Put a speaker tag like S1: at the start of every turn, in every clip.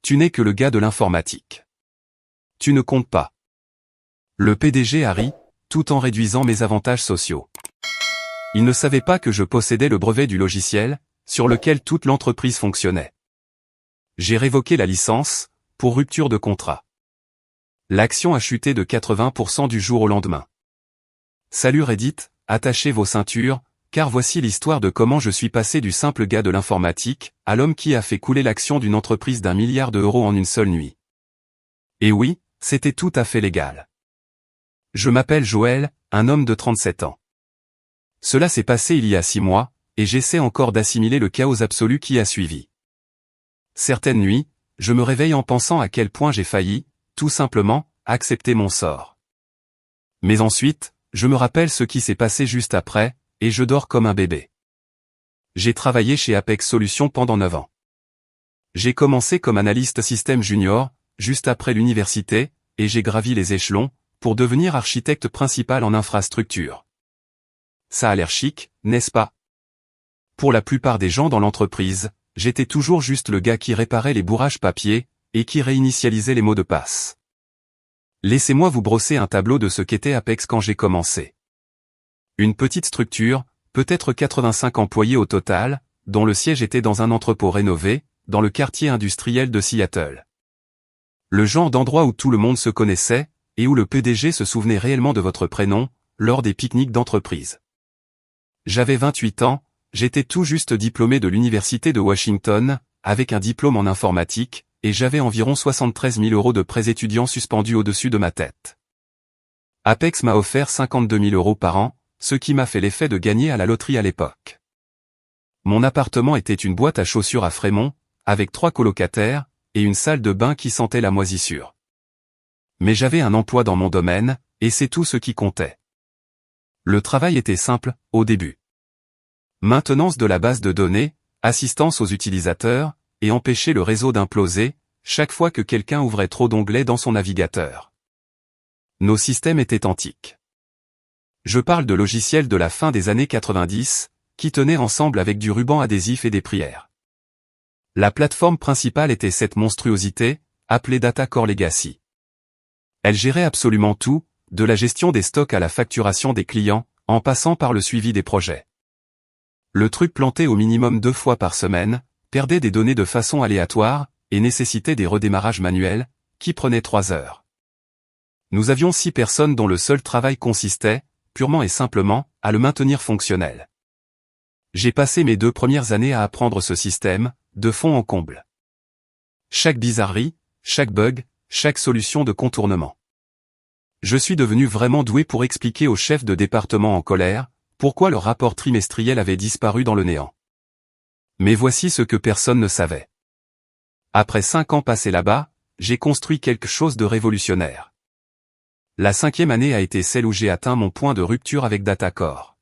S1: Tu n'es que le gars de l'informatique. Tu ne comptes pas. Le PDG a ri, tout en réduisant mes avantages sociaux. Il ne savait pas que je possédais le brevet du logiciel, sur lequel toute l'entreprise fonctionnait. J'ai révoqué la licence, pour rupture de contrat. L'action a chuté de 80% du jour au lendemain. Salut Reddit, attachez vos ceintures, car voici l'histoire de comment je suis passé du simple gars de l'informatique, à l'homme qui a fait couler l'action d'une entreprise d'1 milliard d'euros en une seule nuit. Et oui, c'était tout à fait légal. Je m'appelle Joël, un homme de 37 ans. Cela s'est passé il y a 6 mois, et j'essaie encore d'assimiler le chaos absolu qui a suivi. Certaines nuits, je me réveille en pensant à quel point j'ai failli, tout simplement, accepter mon sort. Mais ensuite, je me rappelle ce qui s'est passé juste après, et je dors comme un bébé. J'ai travaillé chez Apex Solutions pendant 9 ans. J'ai commencé comme analyste système junior, juste après l'université, et j'ai gravi les échelons, pour devenir architecte principal en infrastructure. Ça a l'air chic, n'est-ce pas? Pour la plupart des gens dans l'entreprise, j'étais toujours juste le gars qui réparait les bourrages papier, et qui réinitialisait les mots de passe. Laissez-moi vous brosser un tableau de ce qu'était Apex quand j'ai commencé. Une petite structure, peut-être 85 employés au total, dont le siège était dans un entrepôt rénové, dans le quartier industriel de Seattle. Le genre d'endroit où tout le monde se connaissait, et où le PDG se souvenait réellement de votre prénom, lors des pique-niques d'entreprise. J'avais 28 ans, j'étais tout juste diplômé de l'université de Washington, avec un diplôme en informatique, et j'avais environ 73 000 € de prêts étudiants suspendus au-dessus de ma tête. Apex m'a offert 52 000 € par an, ce qui m'a fait l'effet de gagner à la loterie à l'époque. Mon appartement était une boîte à chaussures à Fremont, avec 3 colocataires, et une salle de bain qui sentait la moisissure. Mais j'avais un emploi dans mon domaine, et c'est tout ce qui comptait. Le travail était simple, au début. Maintenance de la base de données, assistance aux utilisateurs, et empêcher le réseau d'imploser, chaque fois que quelqu'un ouvrait trop d'onglets dans son navigateur. Nos systèmes étaient antiques. Je parle de logiciels de la fin des années 90, qui tenaient ensemble avec du ruban adhésif et des prières. La plateforme principale était cette monstruosité, appelée Data Core Legacy. Elle gérait absolument tout, de la gestion des stocks à la facturation des clients, en passant par le suivi des projets. Le truc plantait au minimum 2 fois par semaine, perdait des données de façon aléatoire, et nécessitait des redémarrages manuels, qui prenaient 3 heures. Nous avions 6 personnes dont le seul travail consistait, purement et simplement, à le maintenir fonctionnel. J'ai passé mes 2 premières années à apprendre ce système, de fond en comble. Chaque bizarrerie, chaque bug, chaque solution de contournement. Je suis devenu vraiment doué pour expliquer aux chefs de département en colère, pourquoi leur rapport trimestriel avait disparu dans le néant. Mais voici ce que personne ne savait. Après 5 ans passés là-bas, j'ai construit quelque chose de révolutionnaire. La 5e année a été celle où j'ai atteint mon point de rupture avec Data Core.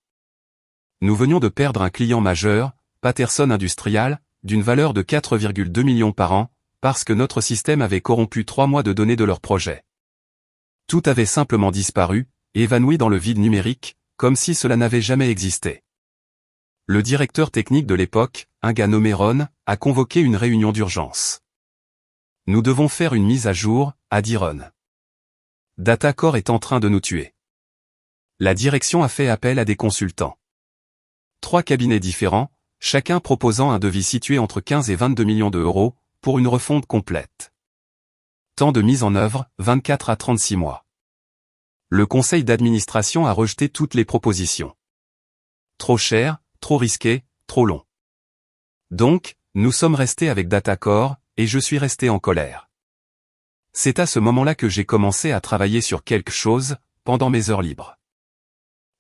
S1: Nous venions de perdre un client majeur, Patterson Industrial, d'une valeur de 4,2 millions par an, parce que notre système avait corrompu 3 mois de données de leur projet. Tout avait simplement disparu, évanoui dans le vide numérique, comme si cela n'avait jamais existé. Le directeur technique de l'époque, un gars nommé Ron, a convoqué une réunion d'urgence. Nous devons faire une mise à jour, a dit Ron. Data Core est en train de nous tuer. La direction a fait appel à des consultants. 3 cabinets différents, chacun proposant un devis situé entre 15 et 22 millions d'euros, pour une refonte complète. Temps de mise en œuvre, 24 à 36 mois. Le conseil d'administration a rejeté toutes les propositions. Trop cher, trop risqué, trop long. Donc, nous sommes restés avec Data Core, et je suis resté en colère. C'est à ce moment-là que j'ai commencé à travailler sur quelque chose, pendant mes heures libres.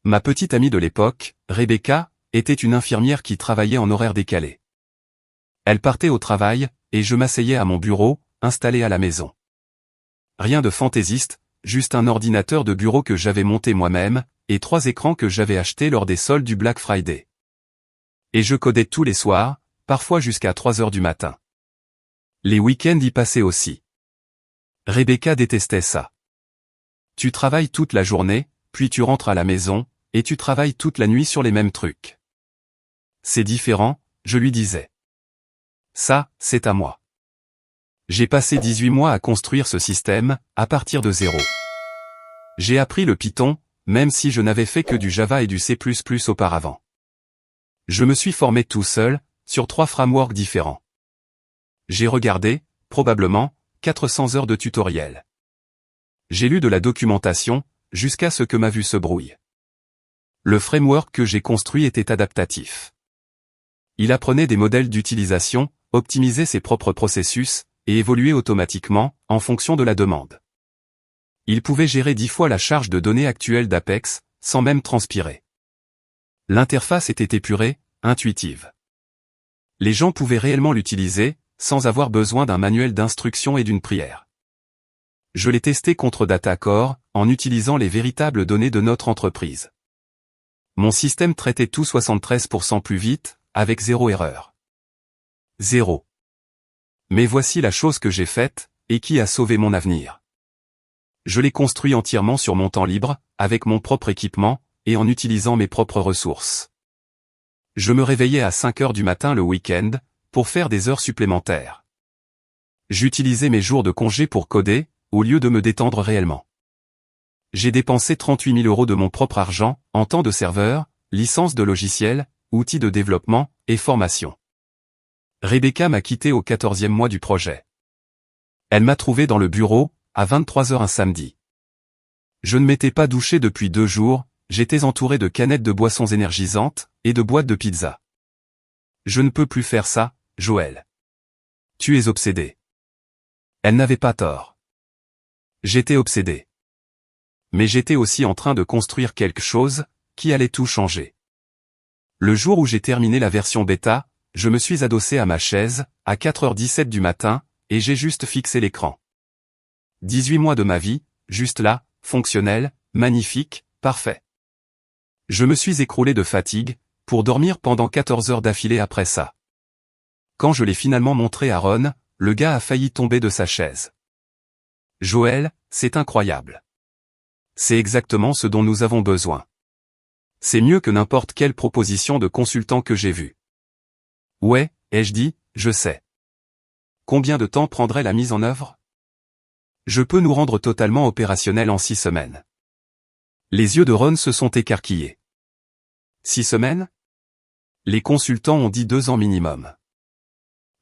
S1: Ma petite amie de l'époque, Rebecca, était une infirmière qui travaillait en horaire décalé. Elle partait au travail, et je m'asseyais à mon bureau, installé à la maison. Rien de fantaisiste, juste un ordinateur de bureau que j'avais monté moi-même, et 3 écrans que j'avais achetés lors des soldes du Black Friday. Et je codais tous les soirs, parfois jusqu'à 3 heures du matin. Les week-ends y passaient aussi. Rebecca détestait ça. Tu travailles toute la journée, puis tu rentres à la maison, et tu travailles toute la nuit sur les mêmes trucs. C'est différent, je lui disais. Ça, c'est à moi. J'ai passé 18 mois à construire ce système, à partir de zéro. J'ai appris le Python, même si je n'avais fait que du Java et du C++ auparavant. Je me suis formé tout seul, sur 3 frameworks différents. J'ai regardé, probablement, 400 heures de tutoriels. J'ai lu de la documentation, jusqu'à ce que ma vue se brouille. Le framework que j'ai construit était adaptatif. Il apprenait des modèles d'utilisation, optimisait ses propres processus, et évoluait automatiquement, en fonction de la demande. Il pouvait gérer 10 fois la charge de données actuelle d'Apex, sans même transpirer. L'interface était épurée, intuitive. Les gens pouvaient réellement l'utiliser, sans avoir besoin d'un manuel d'instruction et d'une prière. Je l'ai testé contre DataCore, en utilisant les véritables données de notre entreprise. Mon système traitait tout 73% plus vite, avec 0 erreur. 0. Mais voici la chose que j'ai faite, et qui a sauvé mon avenir. Je l'ai construit entièrement sur mon temps libre, avec mon propre équipement, et en utilisant mes propres ressources. Je me réveillais à 5 heures du matin le week-end, pour faire des heures supplémentaires. J'utilisais mes jours de congé pour coder, au lieu de me détendre réellement. J'ai dépensé 38 000 € de mon propre argent, en temps de serveur, licence de logiciel, outils de développement, et formation. Rebecca m'a quitté au 14e mois du projet. Elle m'a trouvé dans le bureau, à 23 h un samedi. Je ne m'étais pas douché depuis 2 jours, j'étais entouré de canettes de boissons énergisantes, et de boîtes de pizza. Je ne peux plus faire ça, Joël. Tu es obsédé. Elle n'avait pas tort. J'étais obsédé. Mais j'étais aussi en train de construire quelque chose, qui allait tout changer. Le jour où j'ai terminé la version bêta, je me suis adossé à ma chaise, à 4h17 du matin, et j'ai juste fixé l'écran. 18 mois de ma vie, juste là, fonctionnel, magnifique, parfait. Je me suis écroulé de fatigue, pour dormir pendant 14 heures d'affilée après ça. Quand je l'ai finalement montré à Ron, le gars a failli tomber de sa chaise. Joël, c'est incroyable. C'est exactement ce dont nous avons besoin. C'est mieux que n'importe quelle proposition de consultant que j'ai vue. Ouais, ai-je dit, je sais. Combien de temps prendrait la mise en œuvre? Je peux nous rendre totalement opérationnels en 6 semaines. Les yeux de Ron se sont écarquillés. 6 semaines? Les consultants ont dit 2 ans minimum.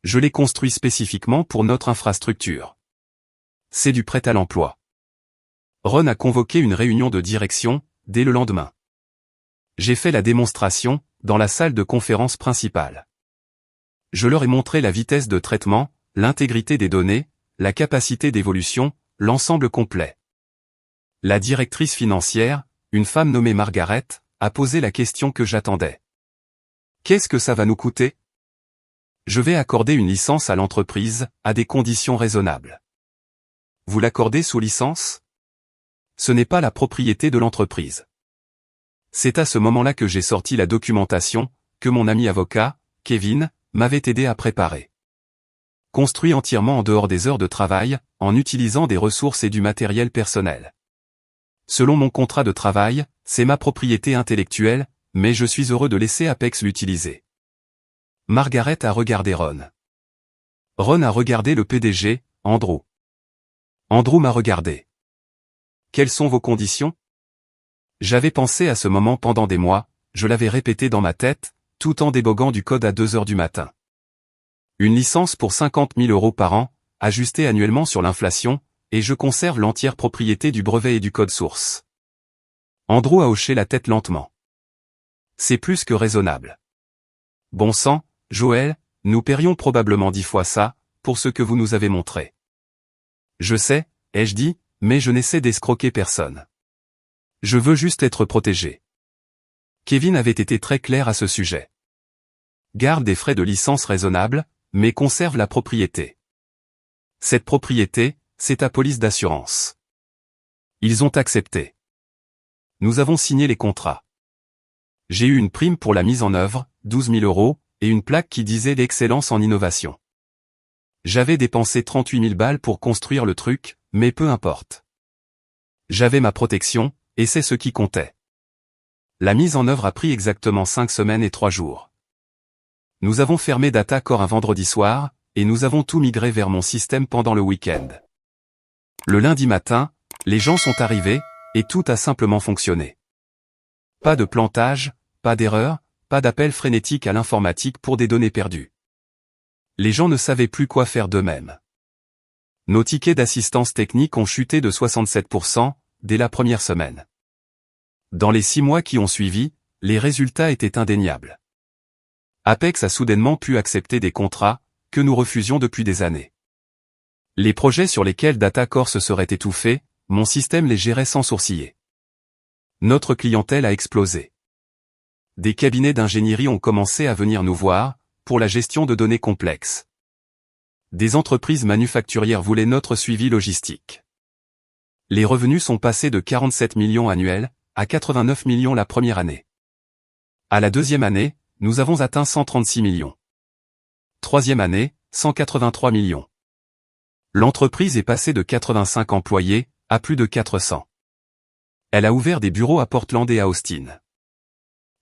S1: Je l'ai construit spécifiquement pour notre infrastructure. C'est du prêt à l'emploi. Ron a convoqué une réunion de direction, dès le lendemain. J'ai fait la démonstration, dans la salle de conférence principale. Je leur ai montré la vitesse de traitement, l'intégrité des données, la capacité d'évolution, l'ensemble complet. La directrice financière, une femme nommée Margaret, a posé la question que j'attendais. Qu'est-ce que ça va nous coûter? Je vais accorder une licence à l'entreprise, à des conditions raisonnables. Vous l'accordez sous licence? Ce n'est pas la propriété de l'entreprise. C'est à ce moment-là que j'ai sorti la documentation, que mon ami avocat, Kevin, m'avait aidé à préparer. Construit entièrement en dehors des heures de travail, en utilisant des ressources et du matériel personnel. Selon mon contrat de travail, c'est ma propriété intellectuelle, mais je suis heureux de laisser Apex l'utiliser. Margaret a regardé Ron. Ron a regardé le PDG, Andrew. Andrew m'a regardé. Quelles sont vos conditions? J'avais pensé à ce moment pendant des mois, je l'avais répété dans ma tête, tout en déboguant du code à 2 heures du matin. Une licence pour 50 000 € par an, ajustée annuellement sur l'inflation, et je conserve l'entière propriété du brevet et du code source. Andrew a hoché la tête lentement. C'est plus que raisonnable. Bon sang, Joël, nous paierions probablement 10 fois ça, pour ce que vous nous avez montré. Je sais, ai-je dit, mais je n'essaie d'escroquer personne. Je veux juste être protégé. Kevin avait été très clair à ce sujet. Garde des frais de licence raisonnables, mais conserve la propriété. Cette propriété, c'est ta police d'assurance. Ils ont accepté. Nous avons signé les contrats. J'ai eu une prime pour la mise en œuvre, 12 000 €, et une plaque qui disait l'excellence en innovation. J'avais dépensé 38 000 balles pour construire le truc, mais peu importe. J'avais ma protection, et c'est ce qui comptait. La mise en œuvre a pris exactement 5 semaines et 3 jours. Nous avons fermé DataCore un vendredi soir, et nous avons tout migré vers mon système pendant le week-end. Le lundi matin, les gens sont arrivés, et tout a simplement fonctionné. Pas de plantage, pas d'erreur, pas d'appel frénétique à l'informatique pour des données perdues. Les gens ne savaient plus quoi faire d'eux-mêmes. Nos tickets d'assistance technique ont chuté de 67% dès la première semaine. Dans les 6 mois qui ont suivi, les résultats étaient indéniables. Apex a soudainement pu accepter des contrats que nous refusions depuis des années. Les projets sur lesquels DataCore se serait étouffé, mon système les gérait sans sourciller. Notre clientèle a explosé. Des cabinets d'ingénierie ont commencé à venir nous voir pour la gestion de données complexes. Des entreprises manufacturières voulaient notre suivi logistique. Les revenus sont passés de 47 millions annuels à 89 millions la première année. À la deuxième année, nous avons atteint 136 millions. Troisième année, 183 millions. L'entreprise est passée de 85 employés à plus de 400. Elle a ouvert des bureaux à Portland et à Austin.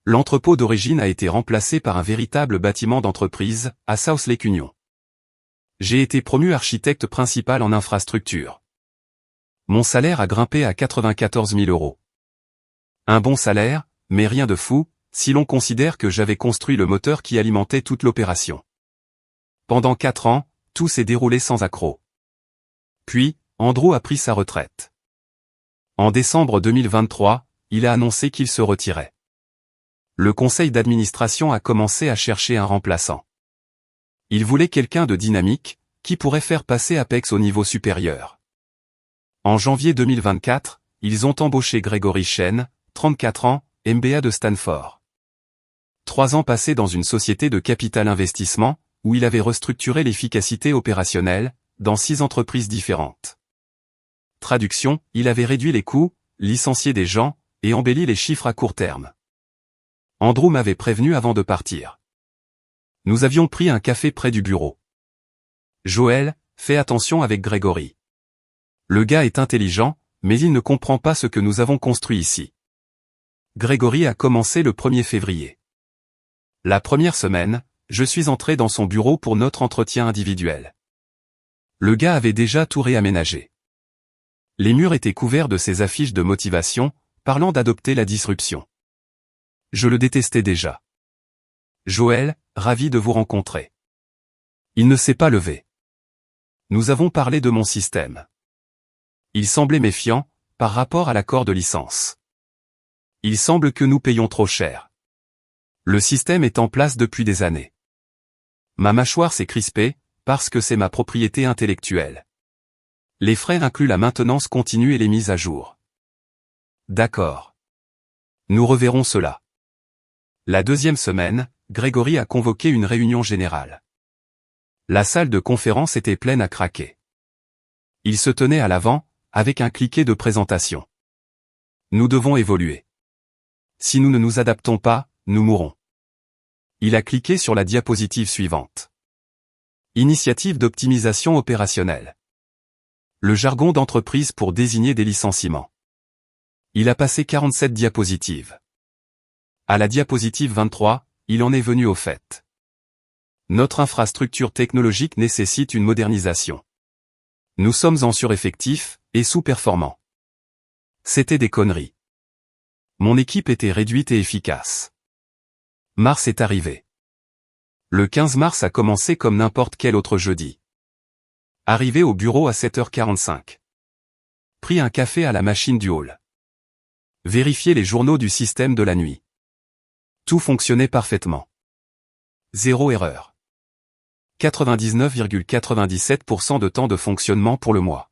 S1: L'entrepôt d'origine a été remplacé par un véritable bâtiment d'entreprise à South Lake Union. J'ai été promu architecte principal en infrastructure. Mon salaire a grimpé à 94 000 euros. Un bon salaire, mais rien de fou, si l'on considère que j'avais construit le moteur qui alimentait toute l'opération. Pendant 4 ans, tout s'est déroulé sans accroc. Puis, Andrew a pris sa retraite. En décembre 2023, il a annoncé qu'il se retirait. Le conseil d'administration a commencé à chercher un remplaçant. Il voulait quelqu'un de dynamique, qui pourrait faire passer Apex au niveau supérieur. En janvier 2024, ils ont embauché Gregory Shen, 34 ans, MBA de Stanford. 3 ans passés dans une société de capital investissement, où il avait restructuré l'efficacité opérationnelle, dans 6 entreprises différentes. Traduction, il avait réduit les coûts, licencié des gens, et embelli les chiffres à court terme. Andrew m'avait prévenu avant de partir. Nous avions pris un café près du bureau. Joël, fais attention avec Gregory. Le gars est intelligent, mais il ne comprend pas ce que nous avons construit ici. Gregory a commencé le 1er février. La première semaine, je suis entré dans son bureau pour notre entretien individuel. Le gars avait déjà tout réaménagé. Les murs étaient couverts de ses affiches de motivation, parlant d'adopter la disruption. Je le détestais déjà. Joël, ravi de vous rencontrer. Il ne s'est pas levé. Nous avons parlé de mon système. Il semblait méfiant, par rapport à l'accord de licence. Il semble que nous payons trop cher. Le système est en place depuis des années. Ma mâchoire s'est crispée, parce que c'est ma propriété intellectuelle. Les frais incluent la maintenance continue et les mises à jour. D'accord. Nous reverrons cela. La deuxième semaine, Gregory a convoqué une réunion générale. La salle de conférence était pleine à craquer. Il se tenait à l'avant, avec un cliquet de présentation. Nous devons évoluer. Si nous ne nous adaptons pas, nous mourrons. Il a cliqué sur la diapositive suivante. Initiative d'optimisation opérationnelle. Le jargon d'entreprise pour désigner des licenciements. Il a passé 47 diapositives. À la diapositive 23, il en est venu au fait. Notre infrastructure technologique nécessite une modernisation. Nous sommes en sureffectif et sous-performants. C'était des conneries. Mon équipe était réduite et efficace. Mars est arrivé. Le 15 mars a commencé comme n'importe quel autre jeudi. Arrivé au bureau à 7h45. Pris un café à la machine du hall. Vérifié les journaux du système de la nuit. Tout fonctionnait parfaitement. Zéro erreur. 99,97% de temps de fonctionnement pour le mois.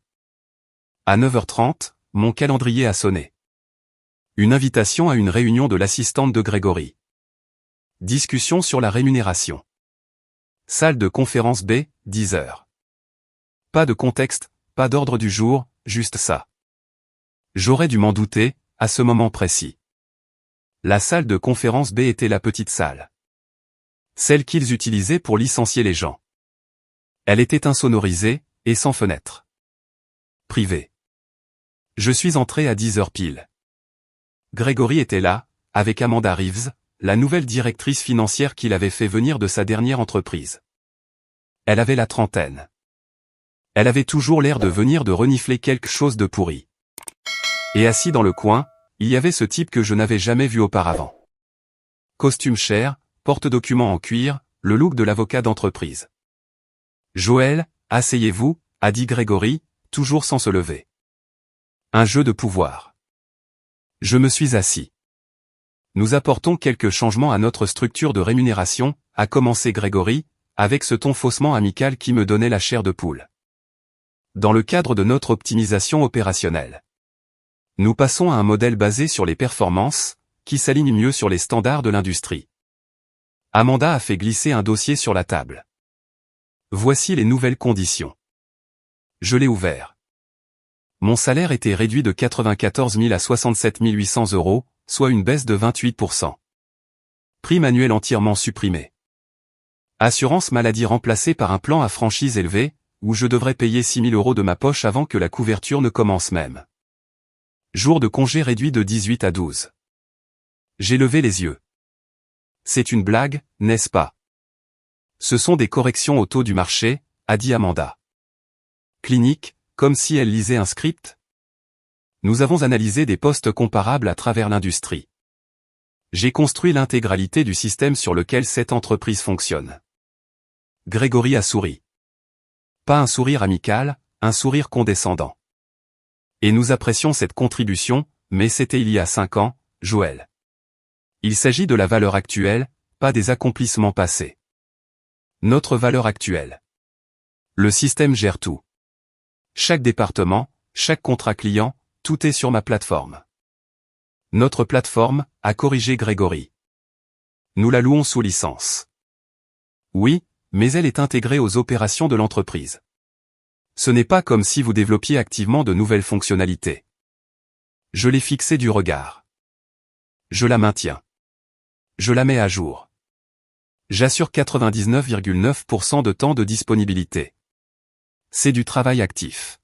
S1: À 9h30, mon calendrier a sonné. Une invitation à une réunion de l'assistante de Gregory. Discussion sur la rémunération. Salle de conférence B, 10h. Pas de contexte, pas d'ordre du jour, juste ça. J'aurais dû m'en douter, à ce moment précis. La salle de conférence B était la petite salle. Celle qu'ils utilisaient pour licencier les gens. Elle était insonorisée, et sans fenêtre. Privée. Je suis entré à 10h pile. Gregory était là, avec Amanda Reeves, la nouvelle directrice financière qu'il avait fait venir de sa dernière entreprise. Elle avait la trentaine. Elle avait toujours l'air de venir de renifler quelque chose de pourri. Et assis dans le coin, il y avait ce type que je n'avais jamais vu auparavant. Costume cher, porte-documents en cuir, le look de l'avocat d'entreprise. « Joël, asseyez-vous » a dit Grégory, toujours sans se lever. Un jeu de pouvoir. Je me suis assis. Nous apportons quelques changements à notre structure de rémunération, a commencé Grégory, avec ce ton faussement amical qui me donnait la chair de poule. Dans le cadre de notre optimisation opérationnelle. Nous passons à un modèle basé sur les performances, qui s'aligne mieux sur les standards de l'industrie. Amanda a fait glisser un dossier sur la table. Voici les nouvelles conditions. Je l'ai ouvert. Mon salaire était réduit de 94 000 à 67 800 €, soit une baisse de 28%. Prime annuelle entièrement supprimée. Assurance maladie remplacée par un plan à franchise élevée, où je devrais payer 6 000 € de ma poche avant que la couverture ne commence même. Jour de congé réduit de 18 à 12. J'ai levé les yeux. C'est une blague, n'est-ce pas? Ce sont des corrections au taux du marché, a dit Amanda. Clinique, comme si elle lisait un script. Nous avons analysé des postes comparables à travers l'industrie. J'ai construit l'intégralité du système sur lequel cette entreprise fonctionne. Grégory a souri. Pas un sourire amical, un sourire condescendant. Et nous apprécions cette contribution, mais c'était il y a 5 ans, Joël. Il s'agit de la valeur actuelle, pas des accomplissements passés. Notre valeur actuelle. Le système gère tout. Chaque département, chaque contrat client, tout est sur ma plateforme. Notre plateforme, a corrigé Grégory. Nous la louons sous licence. Oui, mais elle est intégrée aux opérations de l'entreprise. Ce n'est pas comme si vous développiez activement de nouvelles fonctionnalités. Je l'ai fixée du regard. Je la maintiens. Je la mets à jour. J'assure 99,9% de temps de disponibilité. C'est du travail actif.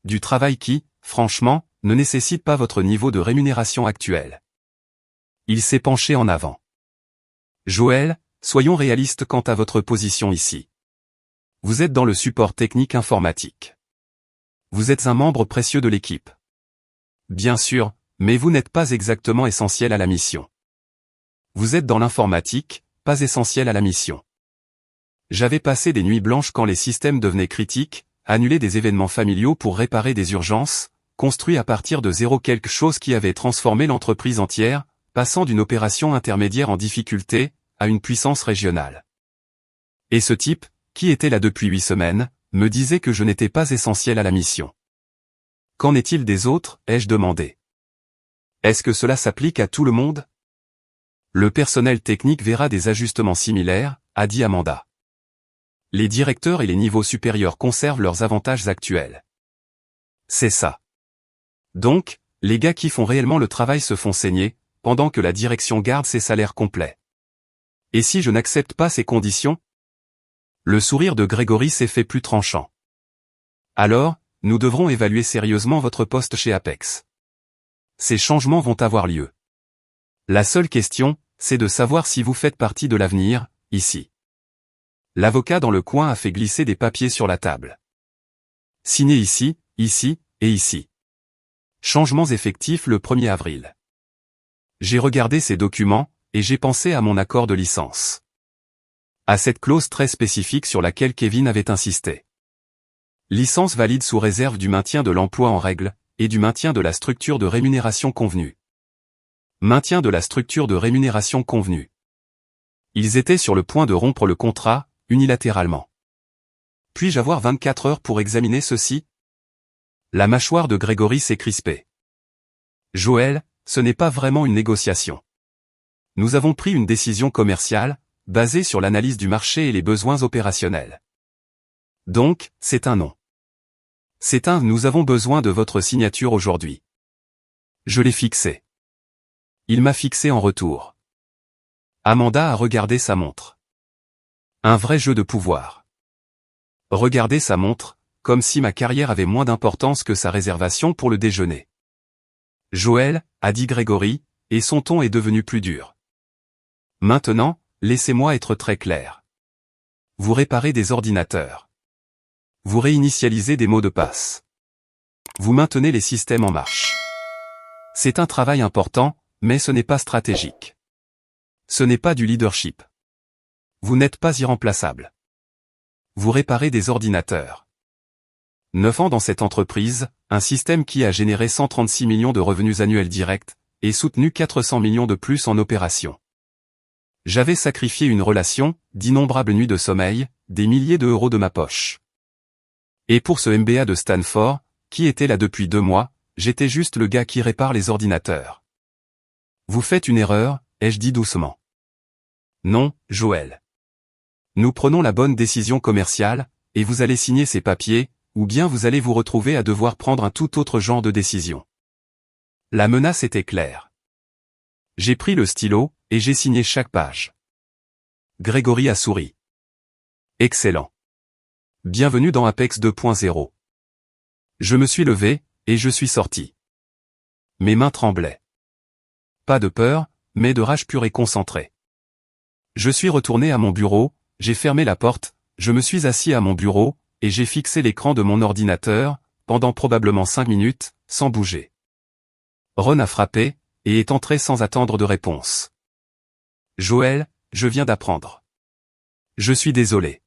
S1: Du travail qui, franchement, ne nécessite pas votre niveau de rémunération actuel. Il s'est penché en avant. Joël, soyons réalistes quant à votre position ici. Vous êtes dans le support technique informatique. Vous êtes un membre précieux de l'équipe. Bien sûr, mais vous n'êtes pas exactement essentiel à la mission. Vous êtes dans l'informatique, pas essentiel à la mission. J'avais passé des nuits blanches quand les systèmes devenaient critiques, annulé des événements familiaux pour réparer des urgences, construit à partir de zéro quelque chose qui avait transformé l'entreprise entière, passant d'une opération intermédiaire en difficulté, à une puissance régionale. Et ce type, qui était là depuis 8 semaines, me disait que je n'étais pas essentiel à la mission. Qu'en est-il des autres, ai-je demandé. Est-ce que cela s'applique à tout le monde? Le personnel technique verra des ajustements similaires, a dit Amanda. Les directeurs et les niveaux supérieurs conservent leurs avantages actuels. C'est ça. Donc, les gars qui font réellement le travail se font saigner, pendant que la direction garde ses salaires complets. Et si je n'accepte pas ces conditions? Le sourire de Grégory s'est fait plus tranchant. Alors, nous devrons évaluer sérieusement votre poste chez Apex. Ces changements vont avoir lieu. La seule question, c'est de savoir si vous faites partie de l'avenir, ici. L'avocat dans le coin a fait glisser des papiers sur la table. Signé ici, ici, et ici. Changements effectifs le 1er avril. J'ai regardé ces documents, et j'ai pensé à mon accord de licence. À cette clause très spécifique sur laquelle Kevin avait insisté. Licence valide sous réserve du maintien de l'emploi en règle, et du maintien de la structure de rémunération convenue. Maintien de la structure de rémunération convenue. Ils étaient sur le point de rompre le contrat, unilatéralement. Puis-je avoir 24 heures pour examiner ceci? La mâchoire de Grégory s'est crispée. Joël, ce n'est pas vraiment une négociation. Nous avons pris une décision commerciale, basée sur l'analyse du marché et les besoins opérationnels. Donc, c'est un non. C'est un « nous avons besoin de votre signature aujourd'hui ». Je l'ai fixé. Il m'a fixé en retour. Amanda a regardé sa montre. Un vrai jeu de pouvoir. Regarder sa montre, comme si ma carrière avait moins d'importance que sa réservation pour le déjeuner. Joël, a dit Grégory, et son ton est devenu plus dur. Maintenant, laissez-moi être très clair. Vous réparez des ordinateurs. Vous réinitialisez des mots de passe. Vous maintenez les systèmes en marche. C'est un travail important, mais ce n'est pas stratégique. Ce n'est pas du leadership. Vous n'êtes pas irremplaçable. Vous réparez des ordinateurs. 9 ans dans cette entreprise, un système qui a généré 136 millions de revenus annuels directs, et soutenu 400 millions de plus en opérations. J'avais sacrifié une relation, d'innombrables nuits de sommeil, des milliers d'euros de ma poche. Et pour ce MBA de Stanford, qui était là depuis 2 mois, j'étais juste le gars qui répare les ordinateurs. Vous faites une erreur, ai-je dit doucement. Non, Joël. Nous prenons la bonne décision commerciale, et vous allez signer ces papiers, ou bien vous allez vous retrouver à devoir prendre un tout autre genre de décision. La menace était claire. J'ai pris le stylo, et j'ai signé chaque page. Grégory a souri. Excellent. Bienvenue dans Apex 2.0. Je me suis levé, et je suis sorti. Mes mains tremblaient. Pas de peur, mais de rage pure et concentrée. Je suis retourné à mon bureau, j'ai fermé la porte, je me suis assis à mon bureau, et j'ai fixé l'écran de mon ordinateur, pendant probablement 5 minutes, sans bouger. Ron a frappé, et est entré sans attendre de réponse. Joël, je viens d'apprendre. Je suis désolé.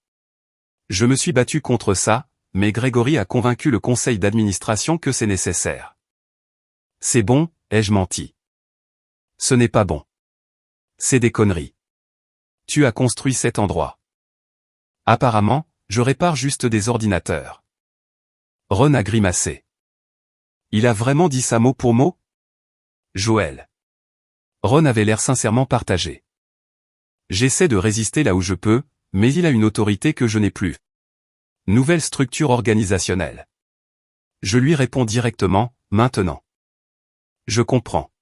S1: Je me suis battu contre ça, mais Grégory a convaincu le conseil d'administration que c'est nécessaire. C'est bon, ai-je menti. Ce n'est pas bon. C'est des conneries. Tu as construit cet endroit. Apparemment, je répare juste des ordinateurs. Ron a grimacé. Il a vraiment dit ça mot pour mot? Joël. Ron avait l'air sincèrement partagé. J'essaie de résister là où je peux, mais il a une autorité que je n'ai plus. Nouvelle structure organisationnelle. Je lui réponds directement, maintenant. Je comprends.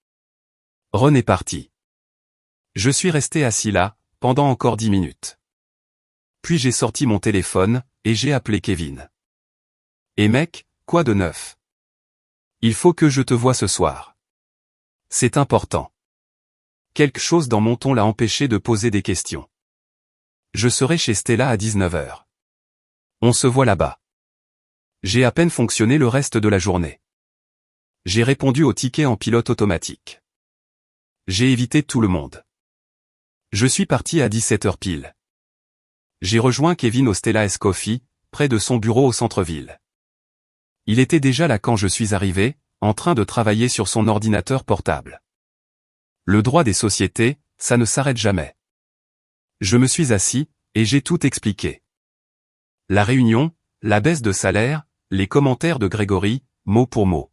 S1: Ron est parti. Je suis resté assis là, pendant encore 10 minutes. Puis j'ai sorti mon téléphone, et j'ai appelé Kevin. Et mec, quoi de neuf? Il faut que je te voie ce soir. C'est important. Quelque chose dans mon ton l'a empêché de poser des questions. Je serai chez Stella à 19h. On se voit là-bas. J'ai à peine fonctionné le reste de la journée. J'ai répondu au ticket en pilote automatique. J'ai évité tout le monde. Je suis parti à 17h pile. J'ai rejoint Kevin au Stella S Coffee, près de son bureau au centre-ville. Il était déjà là quand je suis arrivé, en train de travailler sur son ordinateur portable. Le droit des sociétés, ça ne s'arrête jamais. Je me suis assis, et j'ai tout expliqué. La réunion, la baisse de salaire, les commentaires de Grégory, mot pour mot.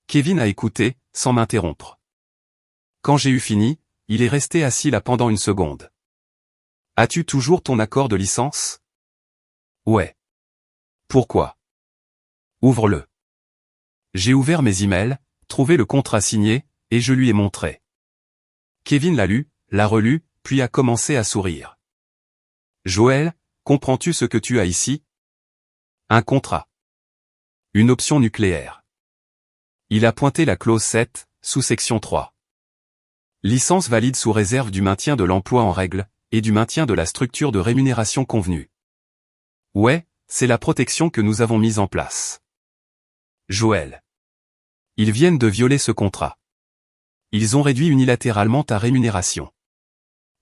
S1: Kevin a écouté, sans m'interrompre. Quand j'ai eu fini, il est resté assis là pendant une seconde. As-tu toujours ton accord de licence? Ouais. Pourquoi? Ouvre-le. J'ai ouvert mes emails, trouvé le contrat signé, et je lui ai montré. Kevin l'a lu, l'a relu, puis a commencé à sourire. Joël, comprends-tu ce que tu as ici? Un contrat. Une option nucléaire. Il a pointé la clause 7, sous-section 3. Licence valide sous réserve du maintien de l'emploi en règle, et du maintien de la structure de rémunération convenue. Ouais, c'est la protection que nous avons mise en place. Joël. Ils viennent de violer ce contrat. Ils ont réduit unilatéralement ta rémunération.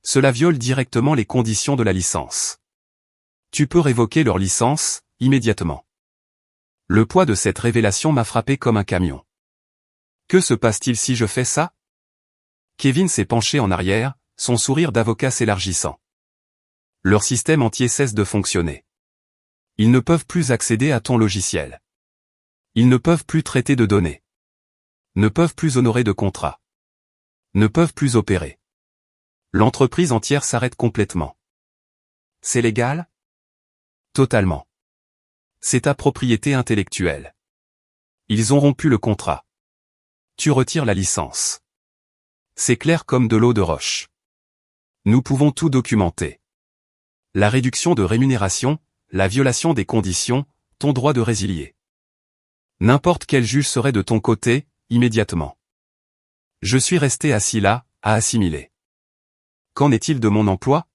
S1: Cela viole directement les conditions de la licence. Tu peux révoquer leur licence, immédiatement. Le poids de cette révélation m'a frappé comme un camion. Que se passe-t-il si je fais ça? Kevin s'est penché en arrière, son sourire d'avocat s'élargissant. Leur système entier cesse de fonctionner. Ils ne peuvent plus accéder à ton logiciel. Ils ne peuvent plus traiter de données. Ne peuvent plus honorer de contrats. Ne peuvent plus opérer. L'entreprise entière s'arrête complètement. C'est légal? Totalement. C'est ta propriété intellectuelle. Ils ont rompu le contrat. Tu retires la licence. C'est clair comme de l'eau de roche. Nous pouvons tout documenter. La réduction de rémunération, la violation des conditions, ton droit de résilier. N'importe quel juge serait de ton côté, immédiatement. Je suis resté assis là, à assimiler. Qu'en est-il de mon emploi?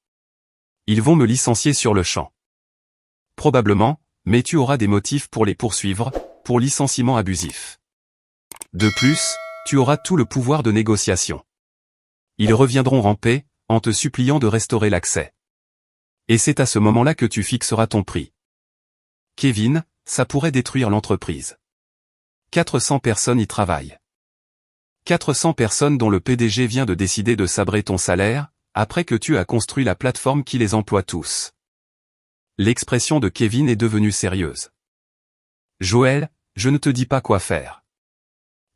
S1: Ils vont me licencier sur le champ. Probablement, mais tu auras des motifs pour les poursuivre, pour licenciement abusif. De plus, tu auras tout le pouvoir de négociation. Ils reviendront ramper, en te suppliant de restaurer l'accès. Et c'est à ce moment-là que tu fixeras ton prix. Kevin, ça pourrait détruire l'entreprise. 400 personnes y travaillent. 400 personnes dont le PDG vient de décider de sabrer ton salaire, après que tu as construit la plateforme qui les emploie tous. L'expression de Kevin est devenue sérieuse. Joël, je ne te dis pas quoi faire.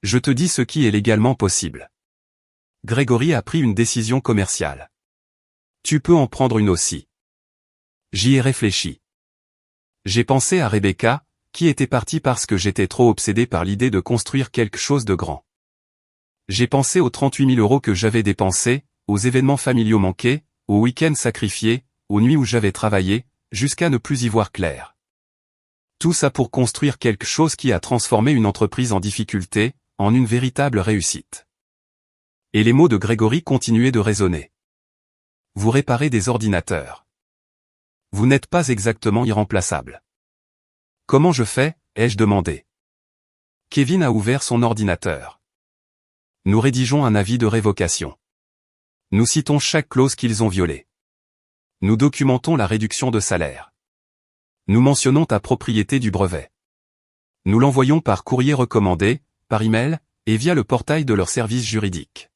S1: Je te dis ce qui est légalement possible. Grégory a pris une décision commerciale. Tu peux en prendre une aussi. J'y ai réfléchi. J'ai pensé à Rebecca, qui était partie parce que j'étais trop obsédé par l'idée de construire quelque chose de grand. J'ai pensé aux 38 000 € que j'avais dépensés, aux événements familiaux manqués, aux week-ends sacrifiés, aux nuits où j'avais travaillé, jusqu'à ne plus y voir clair. Tout ça pour construire quelque chose qui a transformé une entreprise en difficulté, en une véritable réussite. Et les mots de Grégory continuaient de résonner. Vous réparez des ordinateurs. Vous n'êtes pas exactement irremplaçable. Comment je fais, ai-je demandé. Kevin a ouvert son ordinateur. Nous rédigeons un avis de révocation. Nous citons chaque clause qu'ils ont violée. Nous documentons la réduction de salaire. Nous mentionnons ta propriété du brevet. Nous l'envoyons par courrier recommandé, par email, et via le portail de leur service juridique.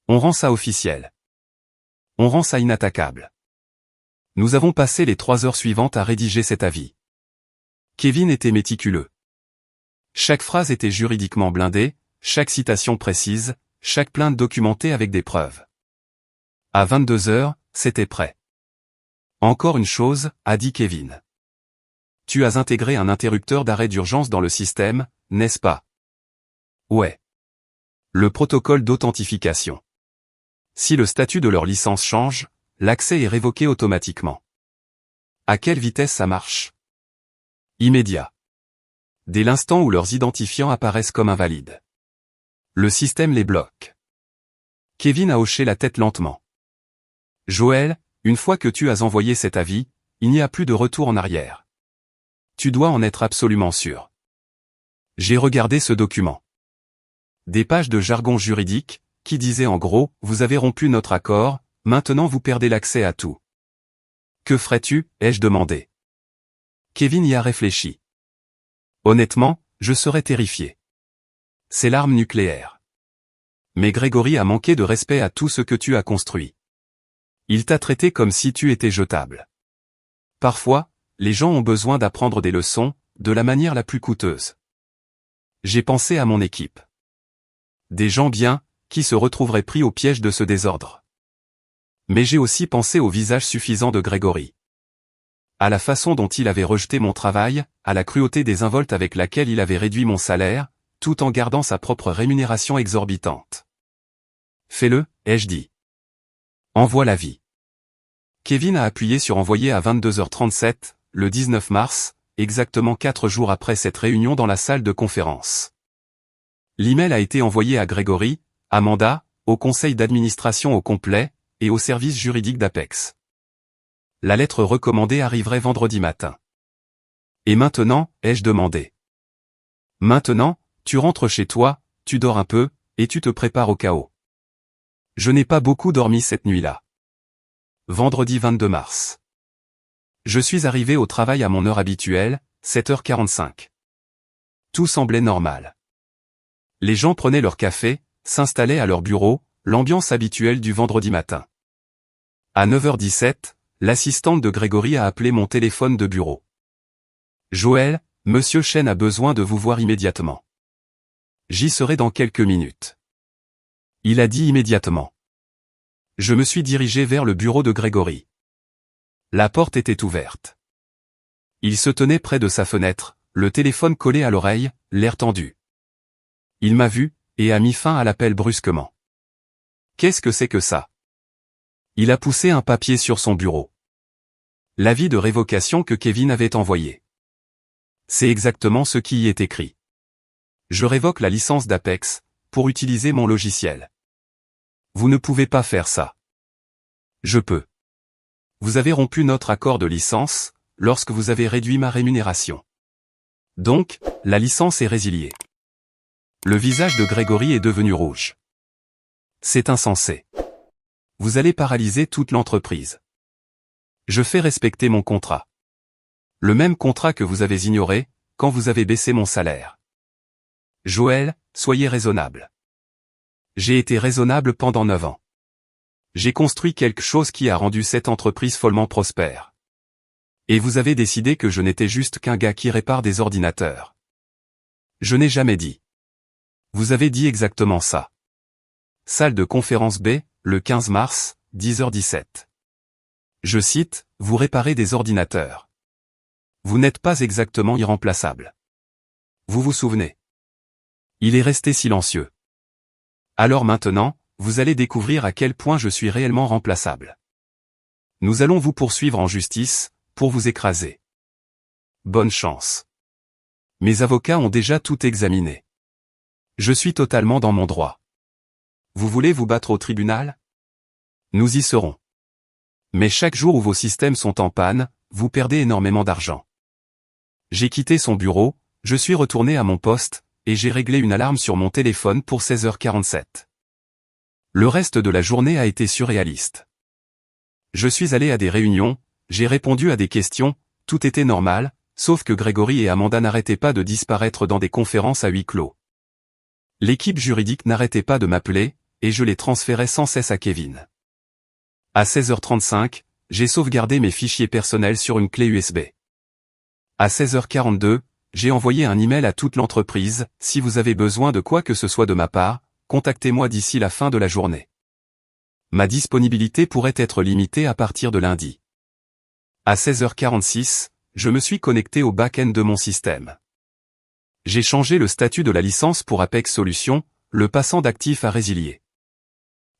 S1: On rend ça officiel. On rend ça inattaquable. Nous avons passé les 3 heures suivantes à rédiger cet avis. Kevin était méticuleux. Chaque phrase était juridiquement blindée, chaque citation précise, chaque plainte documentée avec des preuves. À 22 heures, c'était prêt. Encore une chose, a dit Kevin. Tu as intégré un interrupteur d'arrêt d'urgence dans le système, n'est-ce pas? Ouais. Le protocole d'authentification. Si le statut de leur licence change, l'accès est révoqué automatiquement. À quelle vitesse ça marche? Immédiat. Dès l'instant où leurs identifiants apparaissent comme invalides. Le système les bloque. Kevin a hoché la tête lentement. Joël, une fois que tu as envoyé cet avis, il n'y a plus de retour en arrière. Tu dois en être absolument sûr. J'ai regardé ce document. Des pages de jargon juridique, qui disaient en gros, vous avez rompu notre accord, maintenant vous perdez l'accès à tout. Que ferais-tu, ai-je demandé. Kevin y a réfléchi. Honnêtement, je serais terrifié. C'est l'arme nucléaire. Mais Grégory a manqué de respect à tout ce que tu as construit. Il t'a traité comme si tu étais jetable. Parfois, les gens ont besoin d'apprendre des leçons, de la manière la plus coûteuse. J'ai pensé à mon équipe. Des gens bien, qui se retrouveraient pris au piège de ce désordre. Mais j'ai aussi pensé au visage suffisant de Grégory. À la façon dont il avait rejeté mon travail, à la cruauté désinvolte avec laquelle il avait réduit mon salaire, tout en gardant sa propre rémunération exorbitante. Fais-le, ai-je dit. Envoie l'avis. Kevin a appuyé sur envoyer à 22h37, le 19 mars, exactement 4 jours après cette réunion dans la salle de conférence. L'email a été envoyé à Grégory, Amanda, au conseil d'administration au complet, et au service juridique d'Apex. La lettre recommandée arriverait vendredi matin. Et maintenant, ai-je demandé. Maintenant, tu rentres chez toi, tu dors un peu, et tu te prépares au chaos. Je n'ai pas beaucoup dormi cette nuit-là. Vendredi 22 mars. Je suis arrivé au travail à mon heure habituelle, 7h45. Tout semblait normal. Les gens prenaient leur café, s'installaient à leur bureau, l'ambiance habituelle du vendredi matin. À 9h17, l'assistante de Grégory a appelé mon téléphone de bureau. Joël, Monsieur Chen a besoin de vous voir immédiatement. J'y serai dans quelques minutes. Il a dit immédiatement. Je me suis dirigé vers le bureau de Grégory. La porte était ouverte. Il se tenait près de sa fenêtre, le téléphone collé à l'oreille, l'air tendu. Il m'a vu, et a mis fin à l'appel brusquement. Qu'est-ce que c'est que ça? Il a poussé un papier sur son bureau. L'avis de révocation que Kevin avait envoyé. C'est exactement ce qui y est écrit. Je révoque la licence d'Apex, pour utiliser mon logiciel. Vous ne pouvez pas faire ça. Je peux. Vous avez rompu notre accord de licence, lorsque vous avez réduit ma rémunération. Donc, la licence est résiliée. Le visage de Grégory est devenu rouge. C'est insensé. Vous allez paralyser toute l'entreprise. Je fais respecter mon contrat. Le même contrat que vous avez ignoré, quand vous avez baissé mon salaire. Joël, soyez raisonnable. J'ai été raisonnable pendant 9 ans. J'ai construit quelque chose qui a rendu cette entreprise follement prospère. Et vous avez décidé que je n'étais juste qu'un gars qui répare des ordinateurs. Je n'ai jamais dit. Vous avez dit exactement ça. Salle de conférence B, le 15 mars, 10h17. Je cite, vous réparez des ordinateurs. Vous n'êtes pas exactement irremplaçable. Vous vous souvenez? Il est resté silencieux. Alors maintenant, vous allez découvrir à quel point je suis réellement remplaçable. Nous allons vous poursuivre en justice, pour vous écraser. Bonne chance. Mes avocats ont déjà tout examiné. Je suis totalement dans mon droit. Vous voulez vous battre au tribunal? Nous y serons. Mais chaque jour où vos systèmes sont en panne, vous perdez énormément d'argent. J'ai quitté son bureau, je suis retourné à mon poste, et j'ai réglé une alarme sur mon téléphone pour 16h47. Le reste de la journée a été surréaliste. Je suis allé à des réunions, j'ai répondu à des questions, tout était normal, sauf que Grégory et Amanda n'arrêtaient pas de disparaître dans des conférences à huis clos. L'équipe juridique n'arrêtait pas de m'appeler, et je les transférais sans cesse à Kevin. À 16h35, j'ai sauvegardé mes fichiers personnels sur une clé USB. À 16h42, j'ai envoyé un email à toute l'entreprise, si vous avez besoin de quoi que ce soit de ma part, contactez-moi d'ici la fin de la journée. Ma disponibilité pourrait être limitée à partir de lundi. À 16h46, je me suis connecté au back-end de mon système. J'ai changé le statut de la licence pour Apex Solutions, le passant d'actif à résilier.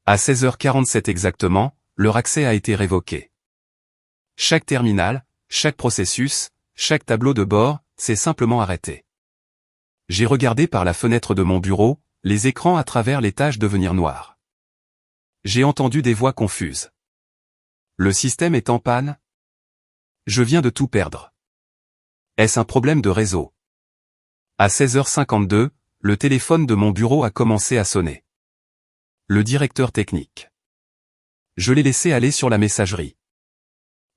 S1: À 16h47 exactement, leur accès a été révoqué. Chaque terminal, chaque processus, chaque tableau de bord, s'est simplement arrêté. J'ai regardé par la fenêtre de mon bureau, les écrans à travers les taches devenir noirs. J'ai entendu des voix confuses. Le système est en panne? Je viens de tout perdre. Est-ce un problème de réseau? À 16h52, le téléphone de mon bureau a commencé à sonner. Le directeur technique. Je l'ai laissé aller sur la messagerie.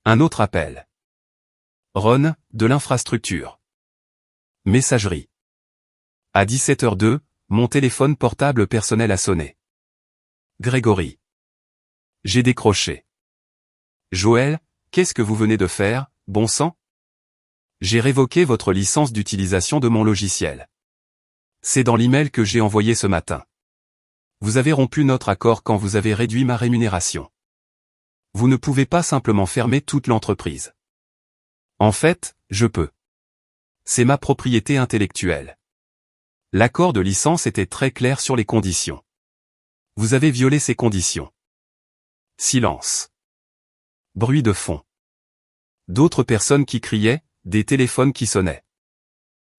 S1: Un autre appel. Ron, de l'infrastructure. Messagerie. À 17h02, mon téléphone portable personnel a sonné. Grégory. J'ai décroché. Joël, qu'est-ce que vous venez de faire, bon sang? J'ai révoqué votre licence d'utilisation de mon logiciel. C'est dans l'email que j'ai envoyé ce matin. Vous avez rompu notre accord quand vous avez réduit ma rémunération. Vous ne pouvez pas simplement fermer toute l'entreprise. En fait, je peux. C'est ma propriété intellectuelle. L'accord de licence était très clair sur les conditions. Vous avez violé ces conditions. Silence. Bruit de fond. D'autres personnes qui criaient, des téléphones qui sonnaient.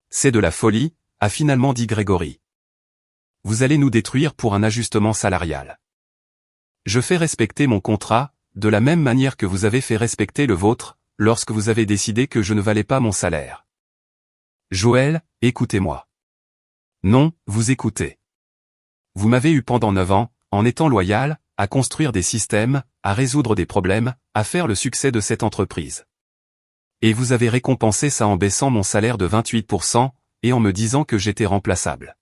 S1: C'est de la folie, a finalement dit Grégory. Vous allez nous détruire pour un ajustement salarial. Je fais respecter mon contrat, de la même manière que vous avez fait respecter le vôtre, lorsque vous avez décidé que je ne valais pas mon salaire. Joël, écoutez-moi. Non, vous écoutez. Vous m'avez eu pendant 9 ans, en étant loyal, à construire des systèmes, à résoudre des problèmes, à faire le succès de cette entreprise. Et vous avez récompensé ça en baissant mon salaire de 28%, et en me disant que j'étais remplaçable.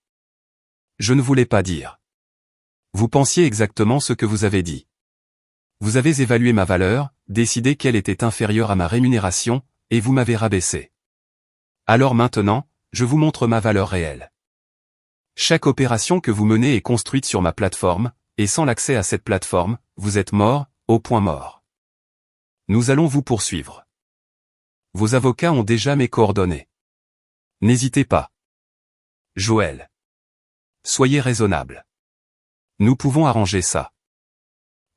S1: Je ne voulais pas dire. Vous pensiez exactement ce que vous avez dit. Vous avez évalué ma valeur, décidé qu'elle était inférieure à ma rémunération, et vous m'avez rabaissé. Alors maintenant, je vous montre ma valeur réelle. Chaque opération que vous menez est construite sur ma plateforme, et sans l'accès à cette plateforme, vous êtes mort, au point mort. Nous allons vous poursuivre. Vos avocats ont déjà mes coordonnées. N'hésitez pas. Joël. Soyez raisonnable. Nous pouvons arranger ça.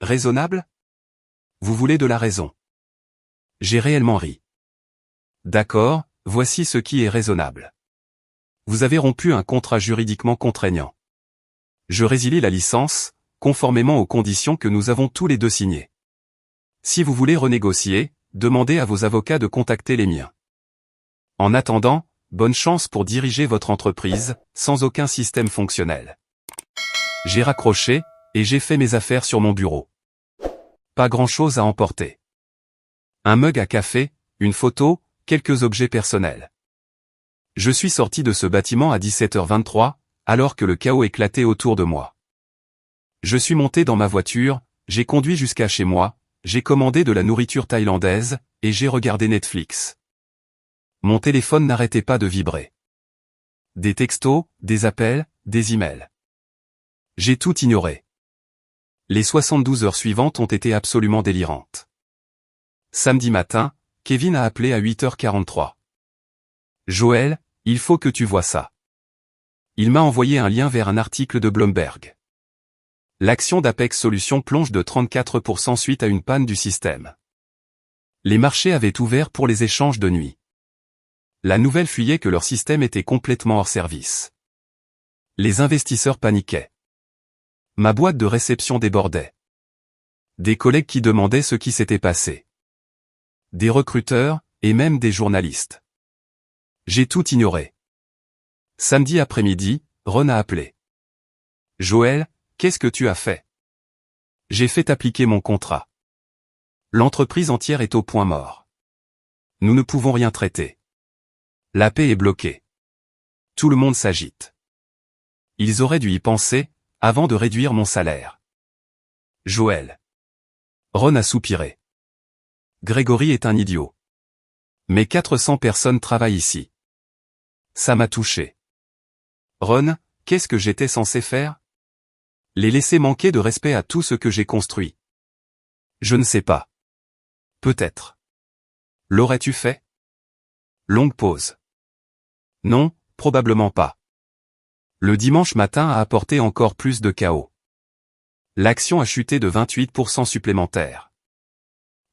S1: Raisonnable? Vous voulez de la raison. J'ai réellement ri. D'accord, voici ce qui est raisonnable. Vous avez rompu un contrat juridiquement contraignant. Je résilie la licence, conformément aux conditions que nous avons tous les deux signées. Si vous voulez renégocier, demandez à vos avocats de contacter les miens. En attendant, bonne chance pour diriger votre entreprise, sans aucun système fonctionnel. J'ai raccroché, et j'ai fait mes affaires sur mon bureau. Pas grand-chose à emporter. Un mug à café, une photo, quelques objets personnels. Je suis sorti de ce bâtiment à 17h23, alors que le chaos éclatait autour de moi. Je suis monté dans ma voiture, j'ai conduit jusqu'à chez moi, j'ai commandé de la nourriture thaïlandaise, et j'ai regardé Netflix. Mon téléphone n'arrêtait pas de vibrer. Des textos, des appels, des emails. J'ai tout ignoré. Les 72 heures suivantes ont été absolument délirantes. Samedi matin, Kevin a appelé à 8h43. Joël, il faut que tu vois ça. Il m'a envoyé un lien vers un article de Bloomberg. L'action d'Apex Solutions plonge de 34% suite à une panne du système. Les marchés avaient ouvert pour les échanges de nuit. La nouvelle fuyait que leur système était complètement hors service. Les investisseurs paniquaient. Ma boîte de réception débordait. Des collègues qui demandaient ce qui s'était passé. Des recruteurs, et même des journalistes. J'ai tout ignoré. Samedi après-midi, Ron a appelé. Joël, qu'est-ce que tu as fait? J'ai fait appliquer mon contrat. L'entreprise entière est au point mort. Nous ne pouvons rien traiter. La paie est bloquée. Tout le monde s'agite. Ils auraient dû y penser, avant de réduire mon salaire. Joël. Ron a soupiré. Grégory est un idiot. Mais 400 personnes travaillent ici. Ça m'a touché. Ron, qu'est-ce que j'étais censé faire? Les laisser manquer de respect à tout ce que j'ai construit. Je ne sais pas. Peut-être. L'aurais-tu fait? Longue pause. Non, probablement pas. Le dimanche matin a apporté encore plus de chaos. L'action a chuté de 28% supplémentaire.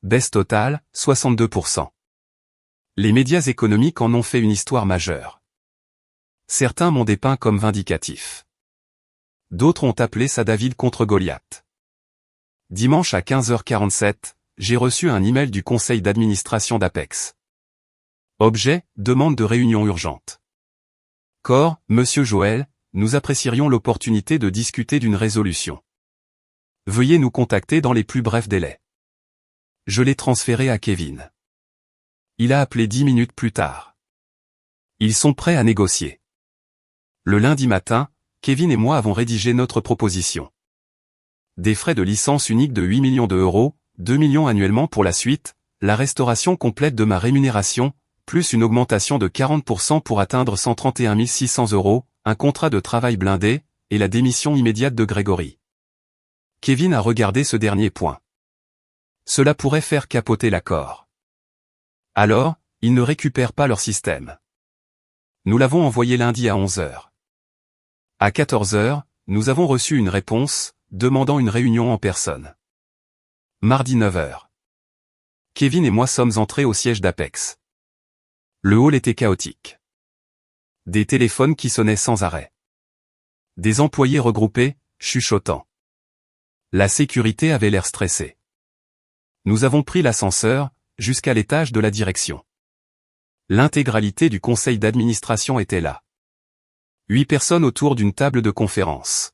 S1: Baisse totale, 62%. Les médias économiques en ont fait une histoire majeure. Certains m'ont dépeint comme vindicatif. D'autres ont appelé ça David contre Goliath. Dimanche à 15h47, j'ai reçu un email du conseil d'administration d'Apex. Objet, demande de réunion urgente. Corps, Monsieur Joël, nous apprécierions l'opportunité de discuter d'une résolution. Veuillez nous contacter dans les plus brefs délais. Je l'ai transféré à Kevin. Il a appelé 10 minutes plus tard. Ils sont prêts à négocier. Le lundi matin, Kevin et moi avons rédigé notre proposition. Des frais de licence unique de 8 millions d'euros, 2 millions annuellement pour la suite, la restauration complète de ma rémunération, plus une augmentation de 40% pour atteindre 131 600 euros, un contrat de travail blindé, et la démission immédiate de Grégory. Kevin a regardé ce dernier point. Cela pourrait faire capoter l'accord. Alors, ils ne récupèrent pas leur système. Nous l'avons envoyé lundi à 11h. À 14h, nous avons reçu une réponse, demandant une réunion en personne. Mardi 9h. Kevin et moi sommes entrés au siège d'Apex. Le hall était chaotique. Des téléphones qui sonnaient sans arrêt. Des employés regroupés, chuchotant. La sécurité avait l'air stressée. Nous avons pris l'ascenseur, jusqu'à l'étage de la direction. L'intégralité du conseil d'administration était là. 8 personnes autour d'une table de conférence.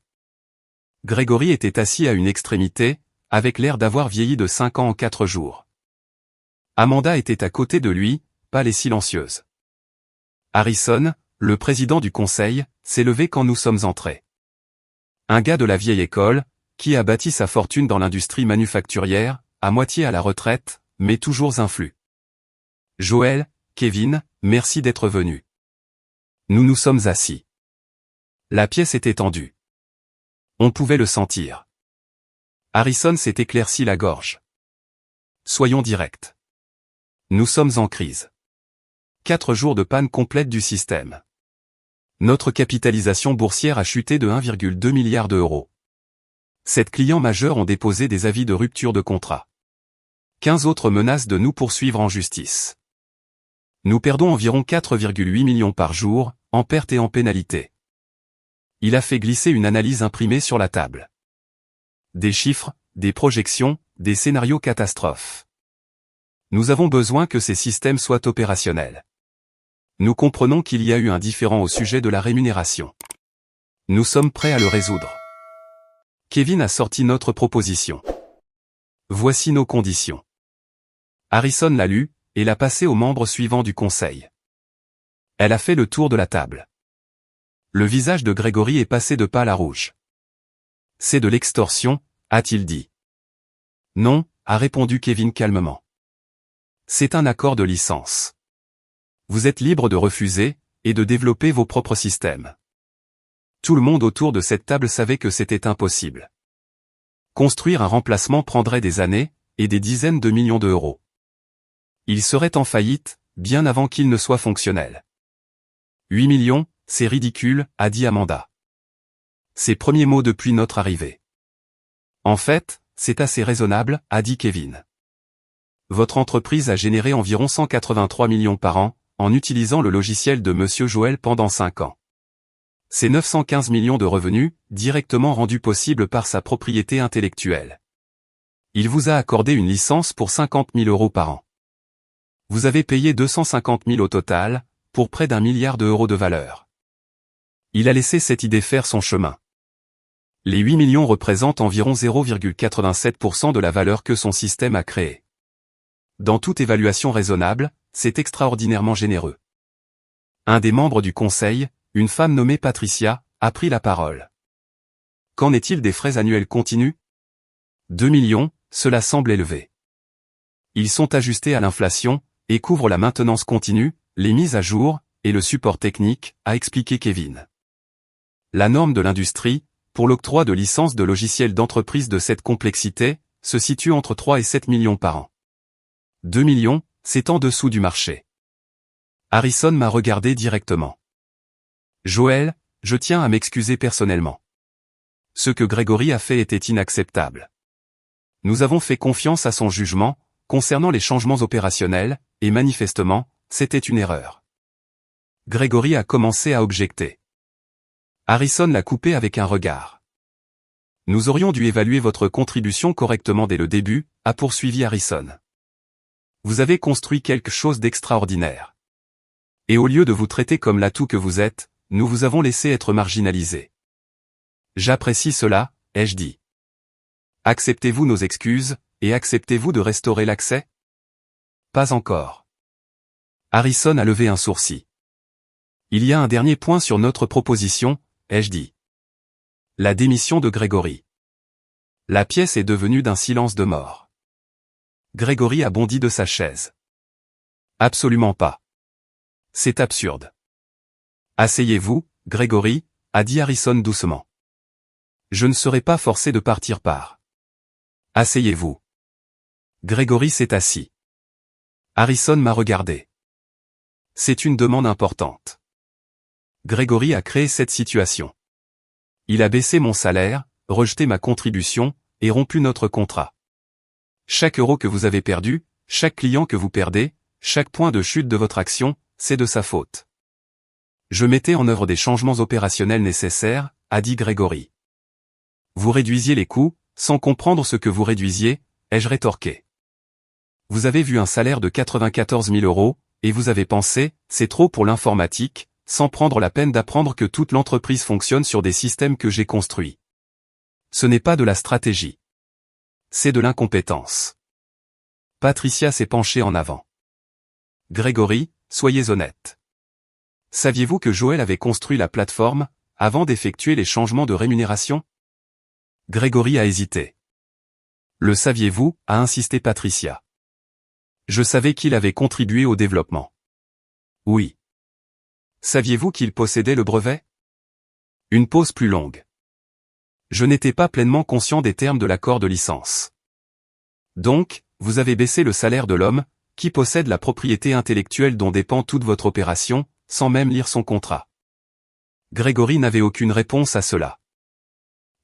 S1: Grégory était assis à une extrémité, avec l'air d'avoir vieilli de 5 ans en 4 jours. Amanda était à côté de lui, pâle et silencieuse. Harrison, le président du conseil, s'est levé quand nous sommes entrés. Un gars de la vieille école, qui a bâti sa fortune dans l'industrie manufacturière, à moitié à la retraite, mais toujours influx. Joël, Kevin, merci d'être venus. Nous nous sommes assis. La pièce était tendue. On pouvait le sentir. Harrison s'est éclairci la gorge. Soyons directs. Nous sommes en crise. 4 jours de panne complète du système. Notre capitalisation boursière a chuté de 1,2 milliard d'euros. 7 clients majeurs ont déposé des avis de rupture de contrat. 15 autres menacent de nous poursuivre en justice. Nous perdons environ 4,8 millions par jour, en pertes et en pénalités. Il a fait glisser une analyse imprimée sur la table. Des chiffres, des projections, des scénarios catastrophes. Nous avons besoin que ces systèmes soient opérationnels. Nous comprenons qu'il y a eu un différend au sujet de la rémunération. Nous sommes prêts à le résoudre. Kevin a sorti notre proposition. Voici nos conditions. Harrison l'a lu, et l'a passé aux membres suivants du conseil. Elle a fait le tour de la table. Le visage de Grégory est passé de pâle à rouge. C'est de l'extorsion, a-t-il dit. Non, a répondu Kevin calmement. C'est un accord de licence. Vous êtes libre de refuser, et de développer vos propres systèmes. Tout le monde autour de cette table savait que c'était impossible. Construire un remplacement prendrait des années, et des dizaines de millions d'euros. Il serait en faillite, bien avant qu'il ne soit fonctionnel. 8 millions, c'est ridicule, a dit Amanda. Ses premiers mots depuis notre arrivée. En fait, c'est assez raisonnable, a dit Kevin. Votre entreprise a généré environ 183 millions par an, en utilisant le logiciel de Monsieur Joël pendant 5 ans. C'est 915 millions de revenus, directement rendus possibles par sa propriété intellectuelle. Il vous a accordé une licence pour 50 000 euros par an. Vous avez payé 250 000 au total, pour près d'1 milliard d'euros de valeur. Il a laissé cette idée faire son chemin. Les 8 millions représentent environ 0,87% de la valeur que son système a créée. Dans toute évaluation raisonnable, c'est extraordinairement généreux. Un des membres du conseil, une femme nommée Patricia, a pris la parole. Qu'en est-il des frais annuels continus? 2 millions, cela semble élevé. Ils sont ajustés à l'inflation, et couvrent la maintenance continue, les mises à jour, et le support technique, a expliqué Kevin. La norme de l'industrie, pour l'octroi de licences de logiciels d'entreprise de cette complexité, se situe entre 3 et 7 millions par an. 2 millions, c'est en dessous du marché. Harrison m'a regardé directement. Joël, je tiens à m'excuser personnellement. Ce que Grégory a fait était inacceptable. Nous avons fait confiance à son jugement, concernant les changements opérationnels, et manifestement, c'était une erreur. Grégory a commencé à objecter. Harrison l'a coupé avec un regard. Nous aurions dû évaluer votre contribution correctement dès le début, a poursuivi Harrison. Vous avez construit quelque chose d'extraordinaire. Et au lieu de vous traiter comme l'atout que vous êtes, nous vous avons laissé être marginalisé. J'apprécie cela, ai-je dit. Acceptez-vous nos excuses, et acceptez-vous de restaurer l'accès? Pas encore. Harrison a levé un sourcil. Il y a un dernier point sur notre proposition, ai-je dit. La démission de Grégory. La pièce est devenue d'un silence de mort. Grégory a bondi de sa chaise. Absolument pas. C'est absurde. Asseyez-vous, Grégory, a dit Harrison doucement. Je ne serai pas forcé de partir par. Asseyez-vous. Grégory s'est assis. Harrison m'a regardé. C'est une demande importante. Grégory a créé cette situation. Il a baissé mon salaire, rejeté ma contribution, et rompu notre contrat. Chaque euro que vous avez perdu, chaque client que vous perdez, chaque point de chute de votre action, c'est de sa faute. Je mettais en œuvre des changements opérationnels nécessaires, a dit Grégory. Vous réduisiez les coûts, sans comprendre ce que vous réduisiez, ai-je rétorqué. Vous avez vu un salaire de 94 000 euros, et vous avez pensé, c'est trop pour l'informatique, sans prendre la peine d'apprendre que toute l'entreprise fonctionne sur des systèmes que j'ai construits. Ce n'est pas de la stratégie. C'est de l'incompétence. Patricia s'est penchée en avant. Grégory, soyez honnête. Saviez-vous que Joël avait construit la plateforme, avant d'effectuer les changements de rémunération? Grégory a hésité. Le saviez-vous, a insisté Patricia. Je savais qu'il avait contribué au développement. Oui. Saviez-vous qu'il possédait le brevet? Une pause plus longue. Je n'étais pas pleinement conscient des termes de l'accord de licence. Donc, vous avez baissé le salaire de l'homme, qui possède la propriété intellectuelle dont dépend toute votre opération, sans même lire son contrat. Grégory n'avait aucune réponse à cela.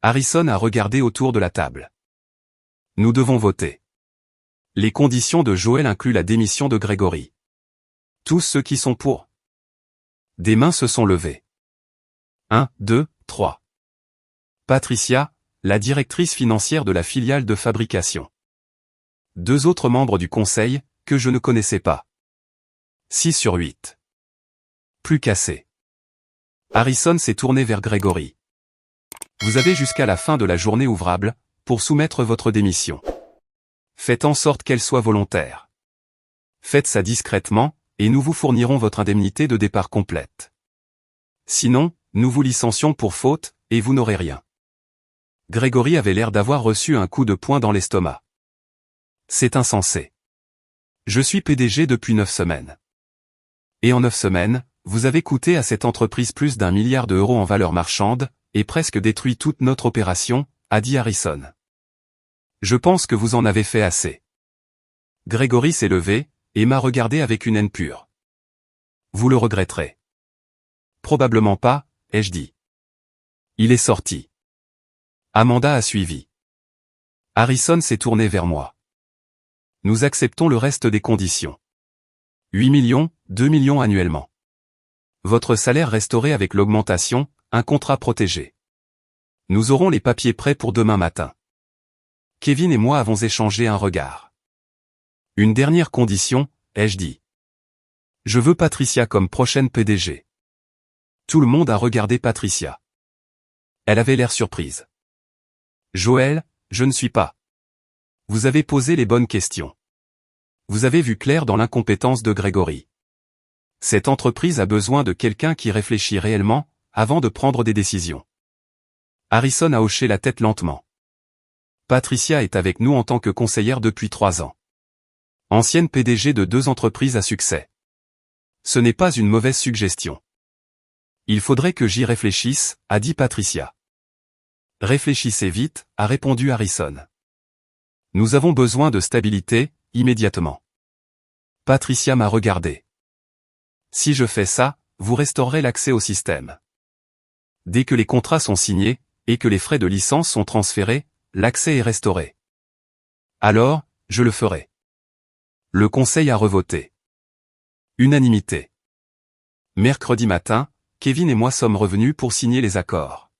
S1: Harrison a regardé autour de la table. Nous devons voter. Les conditions de Joël incluent la démission de Grégory. Tous ceux qui sont pour. Des mains se sont levées. 1, 2, 3. Patricia, la directrice financière de la filiale de fabrication. 2 autres membres du conseil, que je ne connaissais pas. 6 sur 8. Plus cassé. Harrison s'est tourné vers Gregory. Vous avez jusqu'à la fin de la journée ouvrable, pour soumettre votre démission. Faites en sorte qu'elle soit volontaire. Faites ça discrètement, et nous vous fournirons votre indemnité de départ complète. Sinon, nous vous licencions pour faute, et vous n'aurez rien. Gregory avait l'air d'avoir reçu un coup de poing dans l'estomac. C'est insensé. Je suis PDG depuis 9 semaines. Et en 9 semaines, vous avez coûté à cette entreprise plus d'1 milliard d'euros en valeur marchande, et presque détruit toute notre opération, a dit Harrison. Je pense que vous en avez fait assez. Gregory s'est levé, et m'a regardé avec une haine pure. Vous le regretterez. Probablement pas, ai-je dit. Il est sorti. Amanda a suivi. Harrison s'est tourné vers moi. Nous acceptons le reste des conditions. 8 millions, 2 millions annuellement. Votre salaire restauré avec l'augmentation, un contrat protégé. Nous aurons les papiers prêts pour demain matin. Kevin et moi avons échangé un regard. Une dernière condition, ai-je dit. Je veux Patricia comme prochaine PDG. Tout le monde a regardé Patricia. Elle avait l'air surprise. Joël, je ne suis pas. Vous avez posé les bonnes questions. Vous avez vu clair dans l'incompétence de Gregory. Cette entreprise a besoin de quelqu'un qui réfléchit réellement, avant de prendre des décisions. Harrison a hoché la tête lentement. Patricia est avec nous en tant que conseillère depuis 3 ans. Ancienne PDG de 2 entreprises à succès. Ce n'est pas une mauvaise suggestion. Il faudrait que j'y réfléchisse, a dit Patricia. Réfléchissez vite, a répondu Harrison. Nous avons besoin de stabilité, immédiatement. Patricia m'a regardé. Si je fais ça, vous restaurerez l'accès au système. Dès que les contrats sont signés, et que les frais de licence sont transférés, l'accès est restauré. Alors, je le ferai. Le conseil a revoté. Unanimité. Mercredi matin, Kevin et moi sommes revenus pour signer les accords.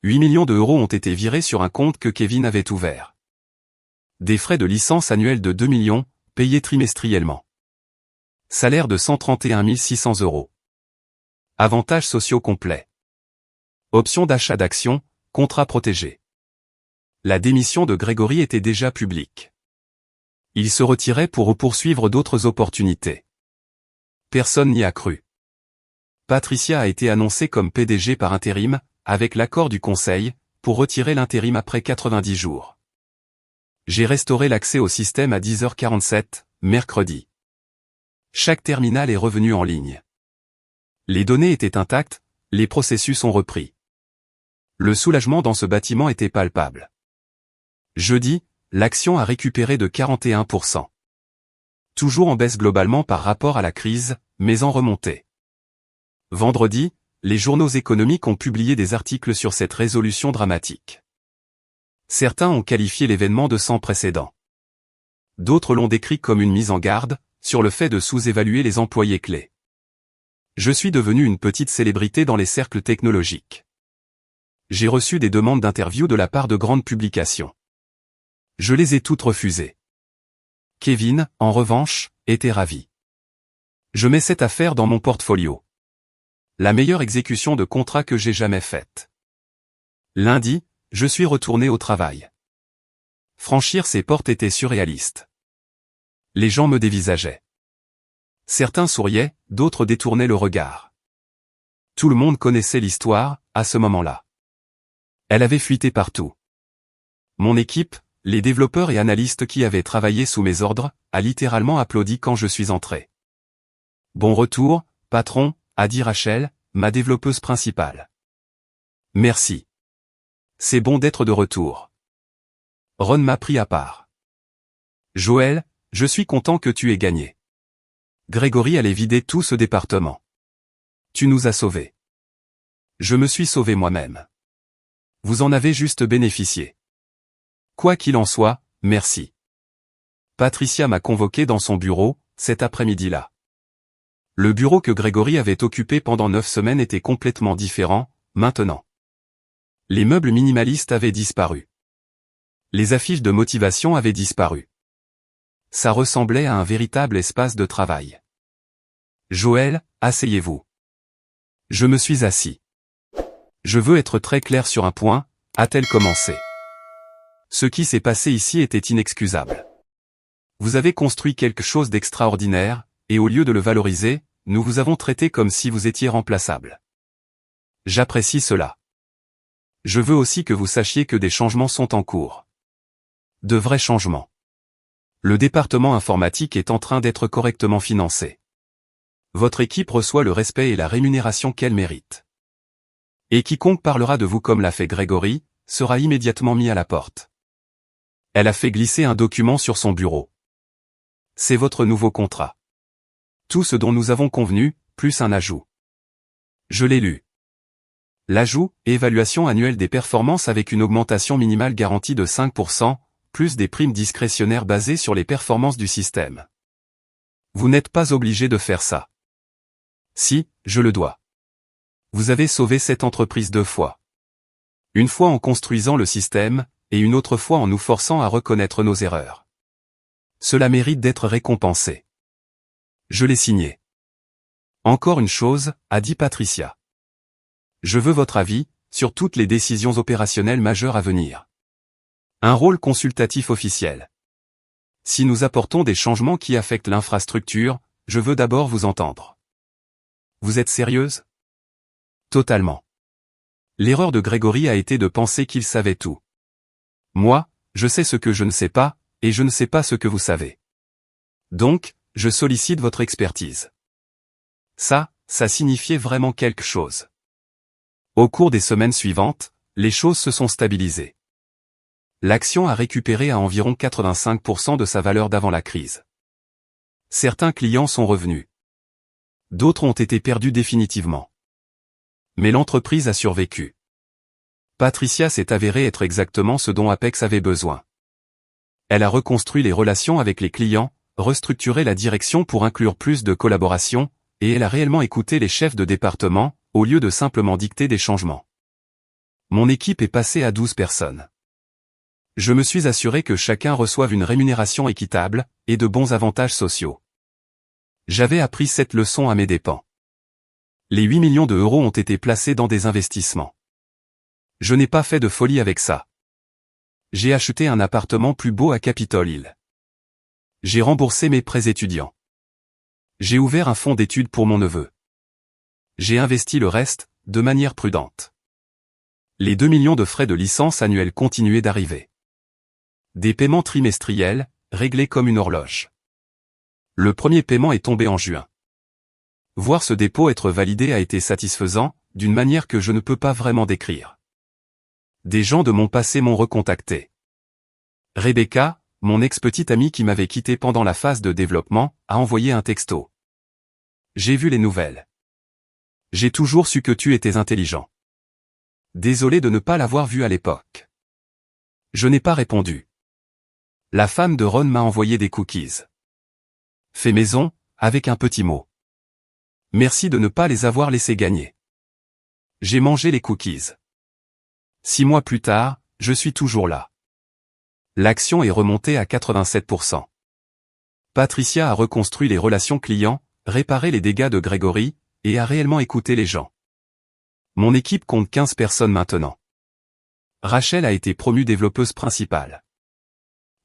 S1: 8 millions d'euros ont été virés sur un compte que Kevin avait ouvert. Des frais de licence annuels de 2 millions, payés trimestriellement. Salaire de 131 600 euros. Avantages sociaux complets. Option d'achat d'actions, contrat protégé. La démission de Gregory était déjà publique. Il se retirait pour poursuivre d'autres opportunités. Personne n'y a cru. Patricia a été annoncée comme PDG par intérim, avec l'accord du conseil, pour retirer l'intérim après 90 jours. J'ai restauré l'accès au système à 10h47, mercredi. Chaque terminal est revenu en ligne. Les données étaient intactes, les processus ont repris. Le soulagement dans ce bâtiment était palpable. Jeudi, l'action a récupéré de 41%. Toujours en baisse globalement par rapport à la crise, mais en remontée. Vendredi, les journaux économiques ont publié des articles sur cette résolution dramatique. Certains ont qualifié l'événement de sans précédent. D'autres l'ont décrit comme une mise en garde, sur le fait de sous-évaluer les employés clés. Je suis devenu une petite célébrité dans les cercles technologiques. J'ai reçu des demandes d'interview de la part de grandes publications. Je les ai toutes refusées. Kevin, en revanche, était ravi. Je mets cette affaire dans mon portfolio. La meilleure exécution de contrat que j'ai jamais faite. Lundi, je suis retourné au travail. Franchir ces portes était surréaliste. Les gens me dévisageaient. Certains souriaient, d'autres détournaient le regard. Tout le monde connaissait l'histoire, à ce moment-là. Elle avait fuité partout. Mon équipe, les développeurs et analystes qui avaient travaillé sous mes ordres, a littéralement applaudi quand je suis entré. Bon retour, patron, a dit Rachel, ma développeuse principale. Merci. C'est bon d'être de retour. Ron m'a pris à part. Joël, je suis content que tu aies gagné. Gregory allait vider tout ce département. Tu nous as sauvés. Je me suis sauvé moi-même. Vous en avez juste bénéficié. Quoi qu'il en soit, merci. Patricia m'a convoqué dans son bureau, cet après-midi-là. Le bureau que Gregory avait occupé pendant 9 semaines était complètement différent, maintenant. Les meubles minimalistes avaient disparu. Les affiches de motivation avaient disparu. Ça ressemblait à un véritable espace de travail. Joël, asseyez-vous. Je me suis assis. Je veux être très clair sur un point, a-t-elle commencé. Ce qui s'est passé ici était inexcusable. Vous avez construit quelque chose d'extraordinaire, et au lieu de le valoriser, nous vous avons traité comme si vous étiez remplaçable. J'apprécie cela. Je veux aussi que vous sachiez que des changements sont en cours. De vrais changements. Le département informatique est en train d'être correctement financé. Votre équipe reçoit le respect et la rémunération qu'elle mérite. Et quiconque parlera de vous comme l'a fait Grégory, sera immédiatement mis à la porte. Elle a fait glisser un document sur son bureau. C'est votre nouveau contrat. Tout ce dont nous avons convenu, plus un ajout. Je l'ai lu. L'ajout, évaluation annuelle des performances avec une augmentation minimale garantie de 5%, plus des primes discrétionnaires basées sur les performances du système. Vous n'êtes pas obligé de faire ça. Si, je le dois. Vous avez sauvé cette entreprise 2 fois. Une fois en construisant le système, et une autre fois en nous forçant à reconnaître nos erreurs. Cela mérite d'être récompensé. Je l'ai signé. Encore une chose, a dit Patricia. Je veux votre avis, sur toutes les décisions opérationnelles majeures à venir. Un rôle consultatif officiel. Si nous apportons des changements qui affectent l'infrastructure, je veux d'abord vous entendre. Vous êtes sérieuse? Totalement. L'erreur de Grégory a été de penser qu'il savait tout. Moi, je sais ce que je ne sais pas, et je ne sais pas ce que vous savez. Donc, je sollicite votre expertise. Ça signifiait vraiment quelque chose. Au cours des semaines suivantes, les choses se sont stabilisées. L'action a récupéré à environ 85% de sa valeur d'avant la crise. Certains clients sont revenus. D'autres ont été perdus définitivement. Mais l'entreprise a survécu. Patricia s'est avérée être exactement ce dont Apex avait besoin. Elle a reconstruit les relations avec les clients, restructuré la direction pour inclure plus de collaboration, et elle a réellement écouté les chefs de département, au lieu de simplement dicter des changements. Mon équipe est passée à 12 personnes. Je me suis assuré que chacun reçoive une rémunération équitable, et de bons avantages sociaux. J'avais appris cette leçon à mes dépens. Les 8 millions d'euros ont été placés dans des investissements. Je n'ai pas fait de folie avec ça. J'ai acheté un appartement plus beau à Capitol Hill. J'ai remboursé mes prêts étudiants. J'ai ouvert un fonds d'études pour mon neveu. J'ai investi le reste, de manière prudente. Les 2 millions de frais de licence annuels continuaient d'arriver. Des paiements trimestriels, réglés comme une horloge. Le premier paiement est tombé en juin. Voir ce dépôt être validé a été satisfaisant, d'une manière que je ne peux pas vraiment décrire. Des gens de mon passé m'ont recontacté. Rebecca, mon ex-petite amie qui m'avait quitté pendant la phase de développement, a envoyé un texto. J'ai vu les nouvelles. J'ai toujours su que tu étais intelligent. Désolé de ne pas l'avoir vu à l'époque. Je n'ai pas répondu. La femme de Ron m'a envoyé des cookies. Fait maison, avec un petit mot. Merci de ne pas les avoir laissés gagner. J'ai mangé les cookies. 6 mois plus tard, je suis toujours là. L'action est remontée à 87%. Patricia a reconstruit les relations clients, réparé les dégâts de Grégory, et a réellement écouté les gens. Mon équipe compte 15 personnes maintenant. Rachel a été promue développeuse principale.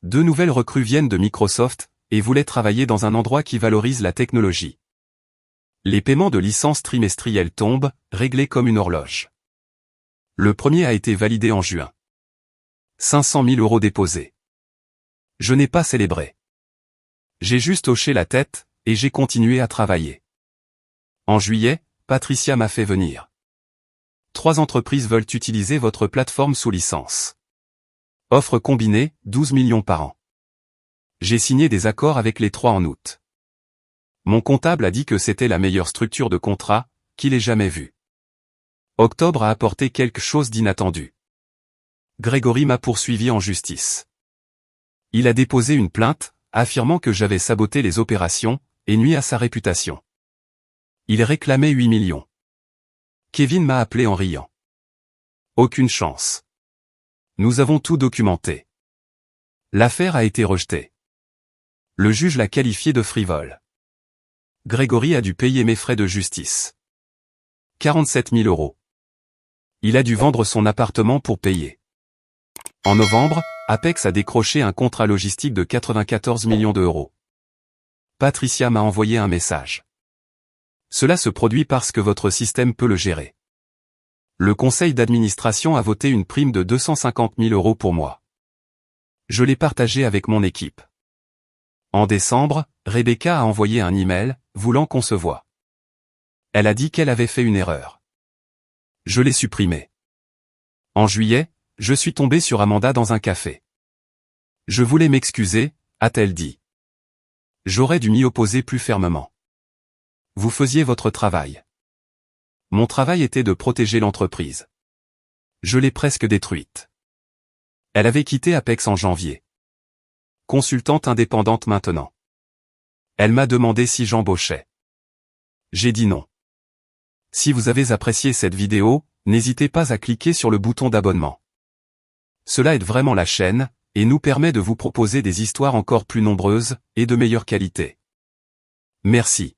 S1: 2 nouvelles recrues viennent de Microsoft, et voulaient travailler dans un endroit qui valorise la technologie. Les paiements de licences trimestriels tombent, réglés comme une horloge. Le premier a été validé en juin. 500 000 euros déposés. Je n'ai pas célébré. J'ai juste hoché la tête, et j'ai continué à travailler. En juillet, Patricia m'a fait venir. 3 entreprises veulent utiliser votre plateforme sous licence. Offre combinée, 12 millions par an. J'ai signé des accords avec les 3 en août. Mon comptable a dit que c'était la meilleure structure de contrat qu'il ait jamais vue. Octobre a apporté quelque chose d'inattendu. Grégory m'a poursuivi en justice. Il a déposé une plainte, affirmant que j'avais saboté les opérations, et nui à sa réputation. Il réclamait 8 millions. Kevin m'a appelé en riant. Aucune chance. Nous avons tout documenté. L'affaire a été rejetée. Le juge l'a qualifié de frivole. Grégory a dû payer mes frais de justice. 47 000 €. Il a dû vendre son appartement pour payer. En novembre, Apex a décroché un contrat logistique de 94 millions d'euros. Patricia m'a envoyé un message. Cela se produit parce que votre système peut le gérer. Le conseil d'administration a voté une prime de 250 000 € pour moi. Je l'ai partagée avec mon équipe. En décembre, Rebecca a envoyé un email, voulant qu'on se voie. Elle a dit qu'elle avait fait une erreur. Je l'ai supprimée. En juillet, je suis tombé sur Amanda dans un café. Je voulais m'excuser, a-t-elle dit. J'aurais dû m'y opposer plus fermement. Vous faisiez votre travail. Mon travail était de protéger l'entreprise. Je l'ai presque détruite. Elle avait quitté Apex en janvier. Consultante indépendante maintenant. Elle m'a demandé si j'embauchais. J'ai dit non. Si vous avez apprécié cette vidéo, n'hésitez pas à cliquer sur le bouton d'abonnement. Cela aide vraiment la chaîne, et nous permet de vous proposer des histoires encore plus nombreuses, et de meilleure qualité. Merci.